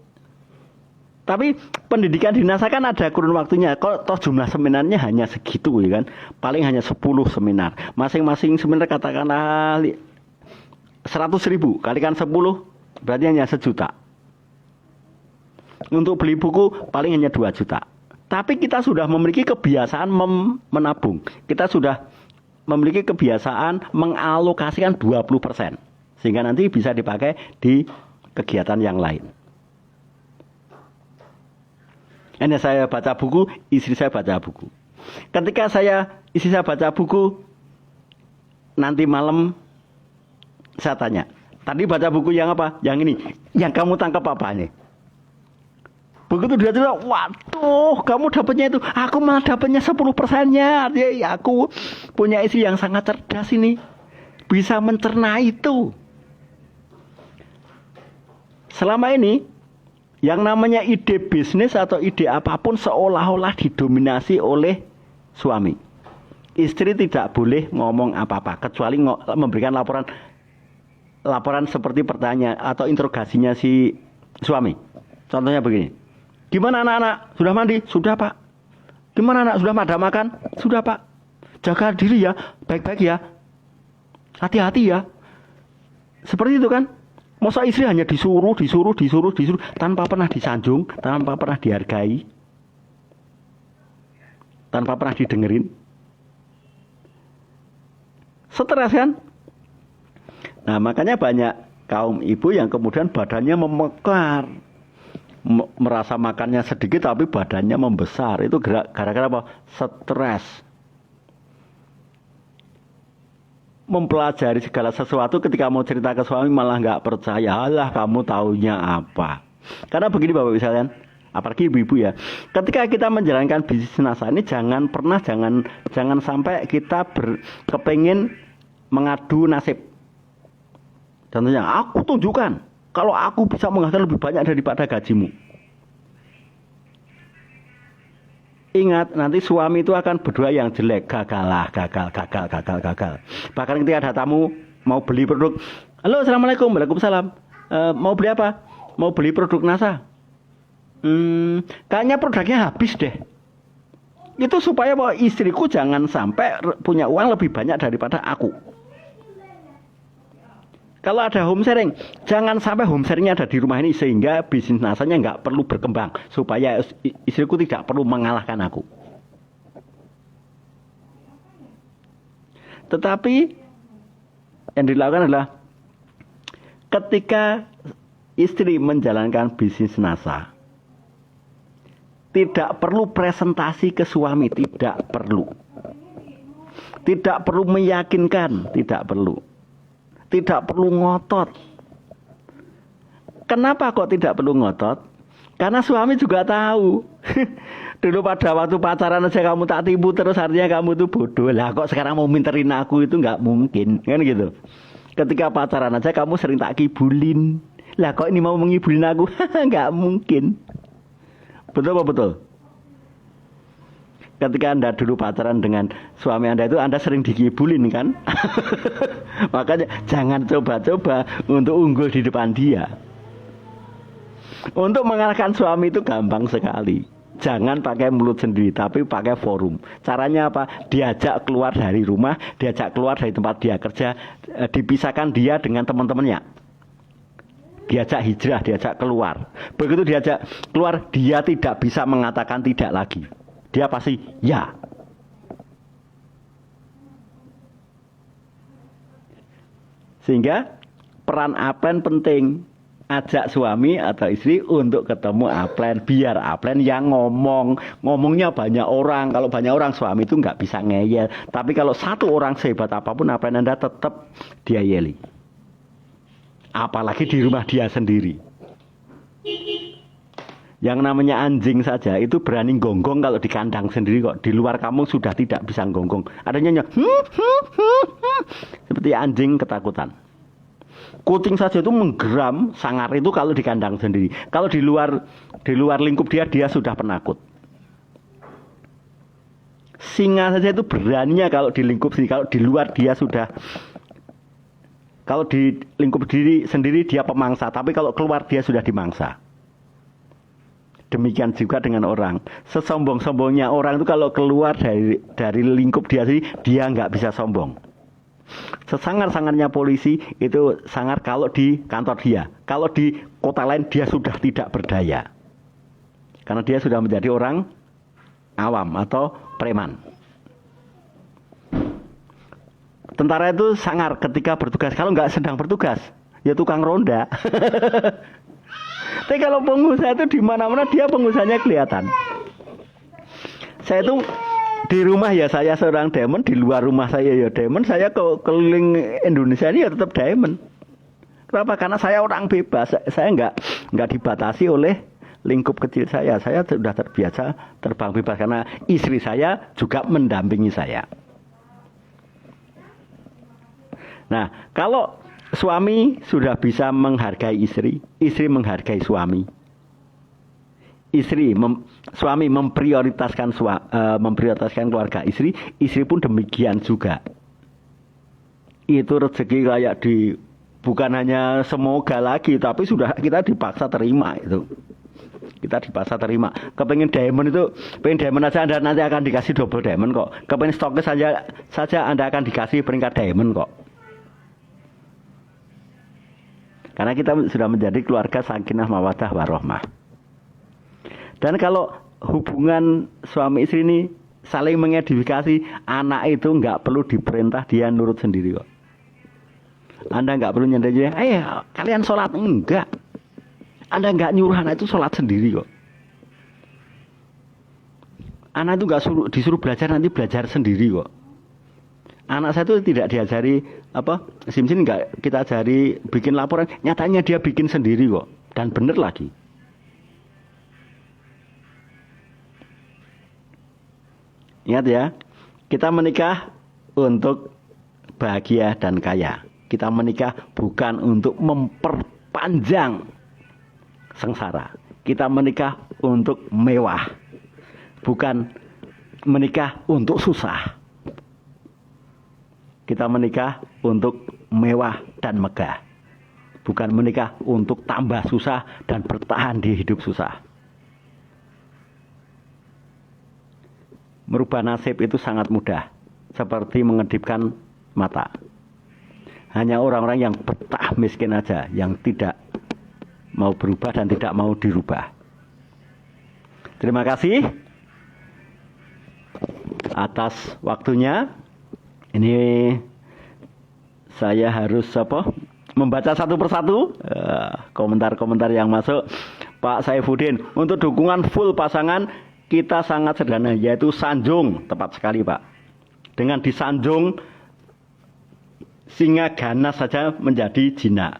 Tapi pendidikan dinasa kan ada kurun waktunya. Kok toh jumlah seminarnya hanya segitu ya kan? Paling hanya 10 seminar. Masing-masing seminar katakanlah 100.000 kalikan 10 berarti hanya 1 juta. Untuk beli buku paling hanya 2 juta. Tapi kita sudah memiliki kebiasaan menabung. Kita sudah memiliki kebiasaan mengalokasikan 20%. Sehingga nanti bisa dipakai di kegiatan yang lain. Hanya saya baca buku, istri saya baca buku. Ketika istri saya baca buku, nanti malam saya tanya, tadi baca buku yang apa? Yang ini. Yang kamu tangkap apa nih? Begitu dia bilang, waduh, kamu dapatnya itu. Aku malah dapatnya 10%-nya. Artinya aku punya istri yang sangat cerdas ini. Bisa mencerna itu. Selama ini, yang namanya ide bisnis atau ide apapun seolah-olah didominasi oleh suami. Istri tidak boleh ngomong apa-apa, kecuali memberikan laporan seperti pertanyaan atau interogasinya si suami. Contohnya begini, gimana anak-anak? Sudah mandi? Sudah Pak. Gimana anak? Sudah pada makan? Sudah Pak. Jaga diri ya, baik-baik ya. Hati-hati ya. Seperti itu kan. Masa istri hanya disuruh, tanpa pernah disanjung, tanpa pernah dihargai, tanpa pernah didengerin. Stres kan? Nah, makanya banyak kaum ibu yang kemudian badannya memekar, merasa makannya sedikit tapi badannya membesar. Itu gara-gara apa? Stres. mempelajari segala sesuatu, ketika mau cerita ke suami malah nggak percaya. Alah, kamu taunya apa? Karena begini Bapak Ibu sekalian, apalagi ibu-ibu ya, ketika kita menjalankan bisnis nasa ini jangan sampai kita kepengin mengadu nasib. Contohnya, aku tunjukkan kalau aku bisa menghasilkan lebih banyak daripada gajimu. Ingat, nanti suami itu akan berdoa yang jelek. Gagal. Bahkan ketika ada tamu mau beli produk, halo, assalamualaikum, waalaikumsalam. Mau beli apa? Mau beli produk NASA. Kayaknya produknya habis deh. Itu supaya bahwa istriku jangan sampai punya uang lebih banyak daripada aku. Kalau ada home sharing, jangan sampai home sharingnya ada di rumah ini sehingga bisnis nasanya nggak perlu berkembang, supaya istriku tidak perlu mengalahkan aku. Tetapi yang dilakukan adalah ketika istri menjalankan bisnis nasa, tidak perlu presentasi ke suami, tidak perlu. Tidak perlu meyakinkan, tidak perlu. Tidak perlu ngotot. Kenapa kok tidak perlu ngotot? Karena suami juga tahu. Dulu pada waktu pacaran aja kamu tak tipu terus, artinya kamu tuh bodoh. Lah kok sekarang mau minterin aku, itu nggak mungkin, kan gitu. Ketika pacaran aja kamu sering tak kibulin. Lah kok ini mau mengibulin aku? Nggak mungkin. Betul apa betul? Ketika Anda dulu pacaran dengan suami Anda itu, Anda sering dikibulin kan? Makanya jangan coba-coba untuk unggul di depan dia. Untuk mengalahkan suami itu gampang sekali. Jangan pakai mulut sendiri, tapi pakai forum. Caranya apa? Diajak keluar dari rumah, diajak keluar dari tempat dia kerja, dipisahkan dia dengan teman-temannya. Diajak hijrah, diajak keluar. Begitu diajak keluar, dia tidak bisa mengatakan tidak lagi. Dia pasti ya. Sehingga peran Aplen penting. Ajak suami atau istri untuk ketemu Aplen. Biar Aplen yang ngomong. Ngomongnya banyak orang. Kalau banyak orang, suami itu nggak bisa ngeyel. Tapi kalau satu orang sehebat apapun Aplen Anda, tetap dia yeli. Apalagi di rumah dia sendiri. Yang namanya anjing saja itu berani gonggong kalau di kandang sendiri kok. Di luar kamu sudah tidak bisa gonggong. Adanya seperti anjing ketakutan. Kucing saja itu menggeram sangar itu kalau di kandang sendiri. Kalau di luar lingkup dia sudah penakut. Singa saja itu beraninya kalau di lingkup sendiri. Kalau di luar dia sudah, kalau di lingkup diri sendiri dia pemangsa, tapi kalau keluar dia sudah dimangsa. Demikian juga dengan orang. Sesombong-sombongnya orang itu kalau keluar dari lingkup dia sendiri, dia nggak bisa sombong. Sesangar-sangarnya polisi itu sangar kalau di kantor dia. Kalau di kota lain dia sudah tidak berdaya. Karena dia sudah menjadi orang awam atau preman. Tentara itu sangar ketika bertugas. Kalau nggak sedang bertugas, ya tukang ronda. Tapi kalau pengusaha itu di mana-mana dia pengusahanya kelihatan. Saya itu di rumah ya saya seorang diamond, di luar rumah saya ya diamond, saya keliling Indonesia ini ya tetap diamond. Kenapa? Karena saya orang bebas, saya nggak dibatasi oleh lingkup kecil saya. Saya sudah terbiasa terbang bebas karena istri saya juga mendampingi saya. Nah, kalau suami sudah bisa menghargai istri, istri menghargai suami. Suami memprioritaskan keluarga istri, istri pun demikian juga. Itu rezeki kayak bukan hanya semoga lagi, tapi sudah kita dipaksa terima itu. Kita dipaksa terima. Kepengen diamond itu, pengen diamond aja Anda nanti akan dikasih double diamond kok. Kepengen stokes saja Anda akan dikasih peringkat diamond kok. Karena kita sudah menjadi keluarga sakinah mawaddah warahmah. Dan kalau hubungan suami istri ini saling mengedifikasi, anak itu nggak perlu diperintah, dia nurut sendiri kok. Anda nggak perlu nyendiri, kalian sholat, enggak. Anda nggak nyuruh anak itu sholat sendiri kok. Anak itu nggak disuruh belajar, nanti belajar sendiri kok. Anak saya itu tidak diajari SIM-SIM nggak kita ajari bikin laporan. Nyatanya dia bikin sendiri kok, dan bener lagi. Ingat ya, kita menikah untuk bahagia dan kaya. Kita menikah bukan untuk memperpanjang sengsara. Kita menikah untuk mewah, bukan menikah untuk susah. Kita menikah untuk mewah dan megah, bukan menikah untuk tambah susah dan bertahan di hidup susah. Merubah nasib itu sangat mudah, seperti mengedipkan mata. Hanya orang-orang yang betah miskin aja yang tidak mau berubah dan tidak mau dirubah. Terima kasih atas waktunya. Ini saya harus membaca satu persatu komentar-komentar yang masuk. Pak Saifuddin, untuk dukungan full pasangan kita sangat sederhana, yaitu sanjung. Tepat sekali Pak. Dengan disanjung, singa ganas saja menjadi jinak.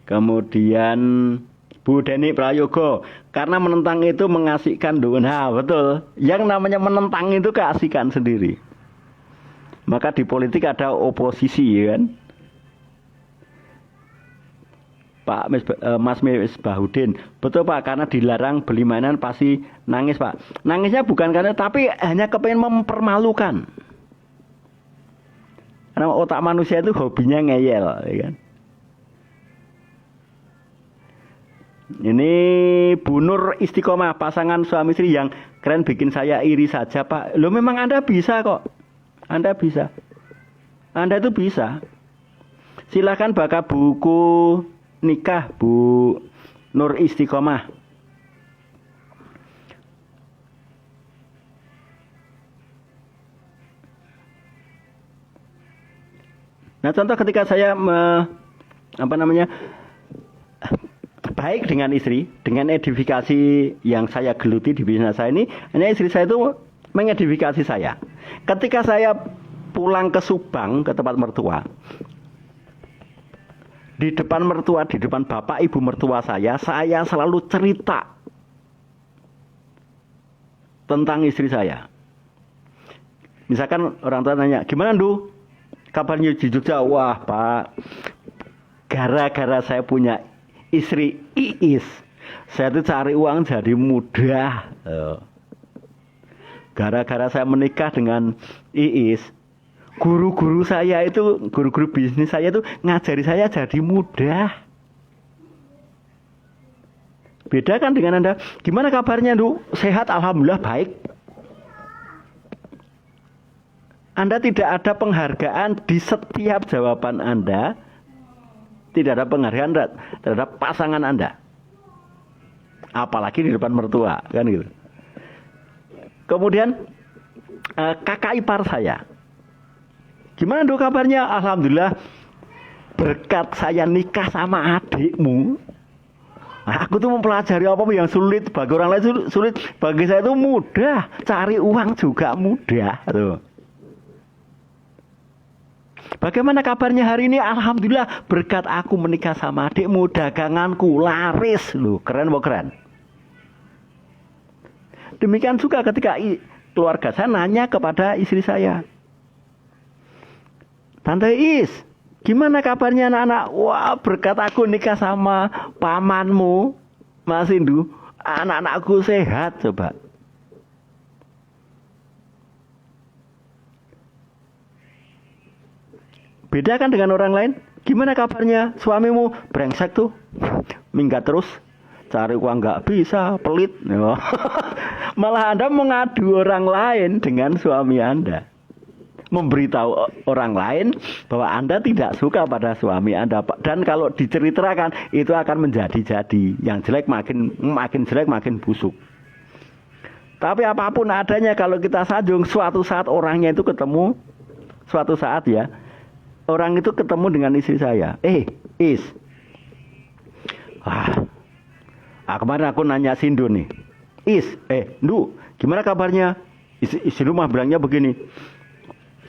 Kemudian Bu Deni Prayogo, karena menentang itu mengasihkan. Nah betul, yang namanya menentang itu keasikan sendiri. Maka di politik ada oposisi, ya kan? Pak Mas Misbahudin, betul Pak, karena dilarang beli mainan pasti nangis Pak. Nangisnya bukan karena, tapi hanya kepengen mempermalukan. Karena otak manusia itu hobinya ngeyel, ya kan? Ini Bu Nur Istiqomah, pasangan suami istri yang keren bikin saya iri saja Pak. Loh memang Anda bisa kok. Anda bisa. Anda itu bisa. Silakan baca buku nikah Bu Nur Istiqomah. Nah contoh ketika saya baik dengan istri, dengan edifikasi yang saya geluti di bisnis saya ini, hanya istri saya itu mengedifikasi saya. Ketika saya pulang ke Subang, ke tempat mertua, di depan mertua, di depan bapak ibu mertua saya selalu cerita tentang istri saya. Misalkan orang tua tanya, gimana Ndu? Kabarnya di Jogja? Wah Pak, gara-gara saya punya istri Iis, saya tuh cari uang jadi mudah. Gara-gara saya menikah dengan Iis, guru-guru saya itu, guru-guru bisnis saya itu ngajari saya jadi mudah. Beda kan dengan Anda. Gimana kabarnya Ndu? Sehat, alhamdulillah baik. Anda tidak ada penghargaan di setiap jawaban Anda. Tidak ada penghargaan terhadap pasangan Anda. Apalagi di depan mertua, kan gitu. Kemudian kakak ipar saya. Gimana Ndu kabarnya? Alhamdulillah, berkat saya nikah sama adikmu, aku tuh mempelajari apa yang sulit bagi orang lain sulit, bagi saya itu mudah. Cari uang juga mudah tuh. Bagaimana kabarnya hari ini? Alhamdulillah, berkat aku menikah sama adikmu, daganganku laris. Loh, keren bukan keren? Demikian juga ketika keluarga saya nanya kepada istri saya, Tante Is, gimana kabarnya anak-anak? Wah, berkat aku nikah sama pamanmu, Mas Indu, anak-anakku sehat. Coba. Beda kan dengan orang lain? Gimana kabarnya suamimu? Brengsek tuh, minggat terus, cari uang nggak bisa, pelit. Malah Anda mengadu orang lain dengan suami Anda, memberitahu orang lain bahwa Anda tidak suka pada suami Anda. Dan kalau diceritakan itu akan menjadi-jadi. Yang jelek makin jelek makin busuk. Tapi apapun adanya, kalau kita sanjung, suatu saat orangnya itu ketemu, suatu saat ya, orang itu ketemu dengan istri saya. Is. Kemarin aku nanya Sindu nih. Is, Ndu, gimana kabarnya? Istri rumah bilangnya begini,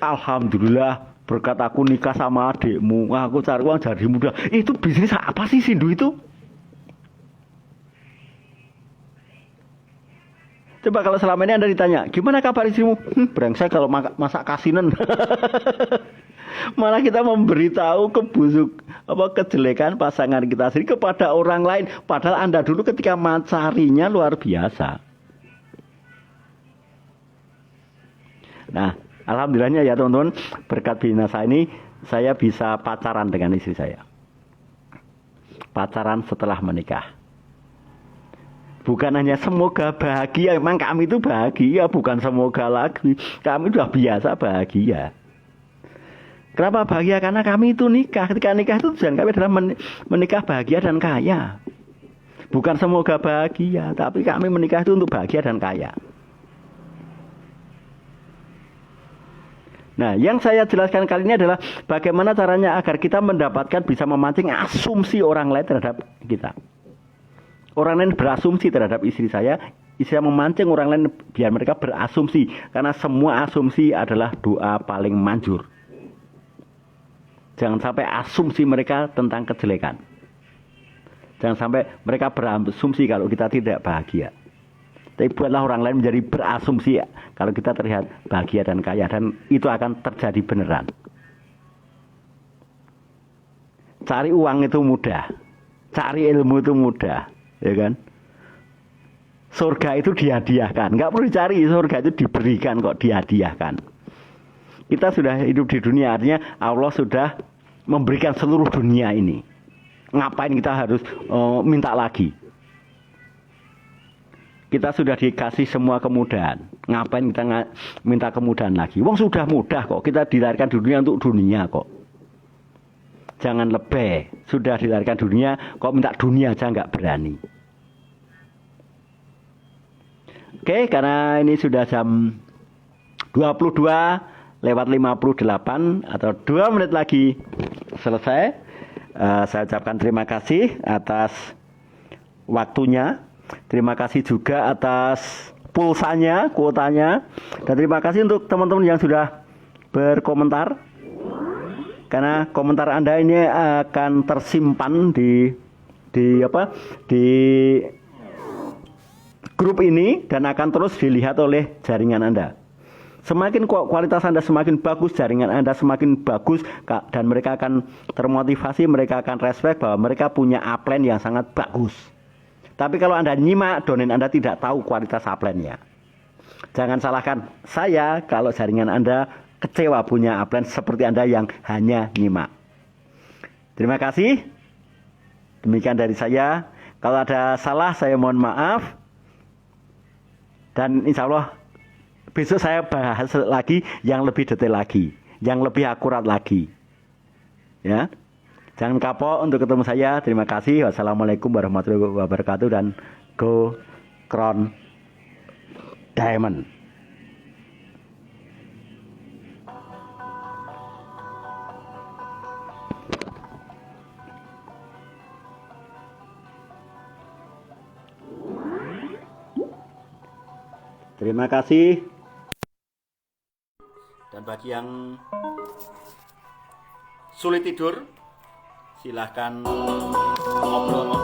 alhamdulillah berkat aku nikah sama adikmu, aku cari uang jadi mudah. Itu bisnis apa sih Sindu itu? Coba kalau selama ini Anda ditanya, gimana kabar istrimu? Brengsek kalau masak kasinan. Malah kita memberitahu kejelekan pasangan kita sendiri kepada orang lain. Padahal Anda dulu ketika mencarinya luar biasa. Nah, alhamdulillahnya ya teman-teman, berkat binasa ini saya bisa pacaran dengan istri saya. Pacaran setelah menikah. Bukan hanya semoga bahagia, memang kami itu bahagia, bukan semoga lagi. Kami sudah biasa bahagia. Kenapa bahagia? Karena kami itu nikah. Ketika nikah itu tujuan kami adalah menikah bahagia dan kaya. Bukan semoga bahagia, tapi kami menikah itu untuk bahagia dan kaya. Nah, yang saya jelaskan kali ini adalah bagaimana caranya agar kita mendapatkan, bisa memancing asumsi orang lain terhadap kita. Orang lain berasumsi terhadap istri saya memancing orang lain biar mereka berasumsi. Karena semua asumsi adalah doa paling manjur. Jangan sampai asumsi mereka tentang kejelekan. Jangan sampai mereka berasumsi kalau kita tidak bahagia. Tapi buatlah orang lain menjadi berasumsi kalau kita terlihat bahagia dan kaya. Dan itu akan terjadi beneran. Cari uang itu mudah. Cari ilmu itu mudah. Ya kan? Surga itu dihadiahkan. Nggak perlu dicari, surga itu diberikan kok, dihadiahkan. Kita sudah hidup di dunia, artinya Allah sudah memberikan seluruh dunia ini. Ngapain kita harus minta lagi? Kita sudah dikasih semua kemudahan. Ngapain kita minta kemudahan lagi? Wong sudah mudah kok. Kita dilahirkan di dunia untuk dunia kok. Jangan lebih. Sudah dilahirkan dunia, kok minta dunia aja nggak berani. Oke, karena ini sudah jam 22:58 atau 2 menit lagi selesai. Saya ucapkan terima kasih atas waktunya. Terima kasih juga atas pulsanya, kuotanya. Dan terima kasih untuk teman-teman yang sudah berkomentar. Karena komentar Anda ini akan tersimpan di grup ini dan akan terus dilihat oleh jaringan Anda. Semakin kualitas Anda semakin bagus, jaringan Anda semakin bagus, dan mereka akan termotivasi, mereka akan respect bahwa mereka punya upline yang sangat bagus. Tapi kalau Anda nyimak, domain Anda tidak tahu kualitas upline-nya. Jangan salahkan saya kalau jaringan Anda kecewa punya upline seperti Anda yang hanya nyimak. Terima kasih. Demikian dari saya. Kalau ada salah saya mohon maaf. Dan insya Allah besok saya bahas lagi yang lebih detail lagi, yang lebih akurat lagi. Ya. Jangan kapok untuk ketemu saya. Terima kasih. Wassalamualaikum warahmatullahi wabarakatuh dan go Crown Diamond. Terima kasih. Dan bagi yang sulit tidur, silahkan ngobrol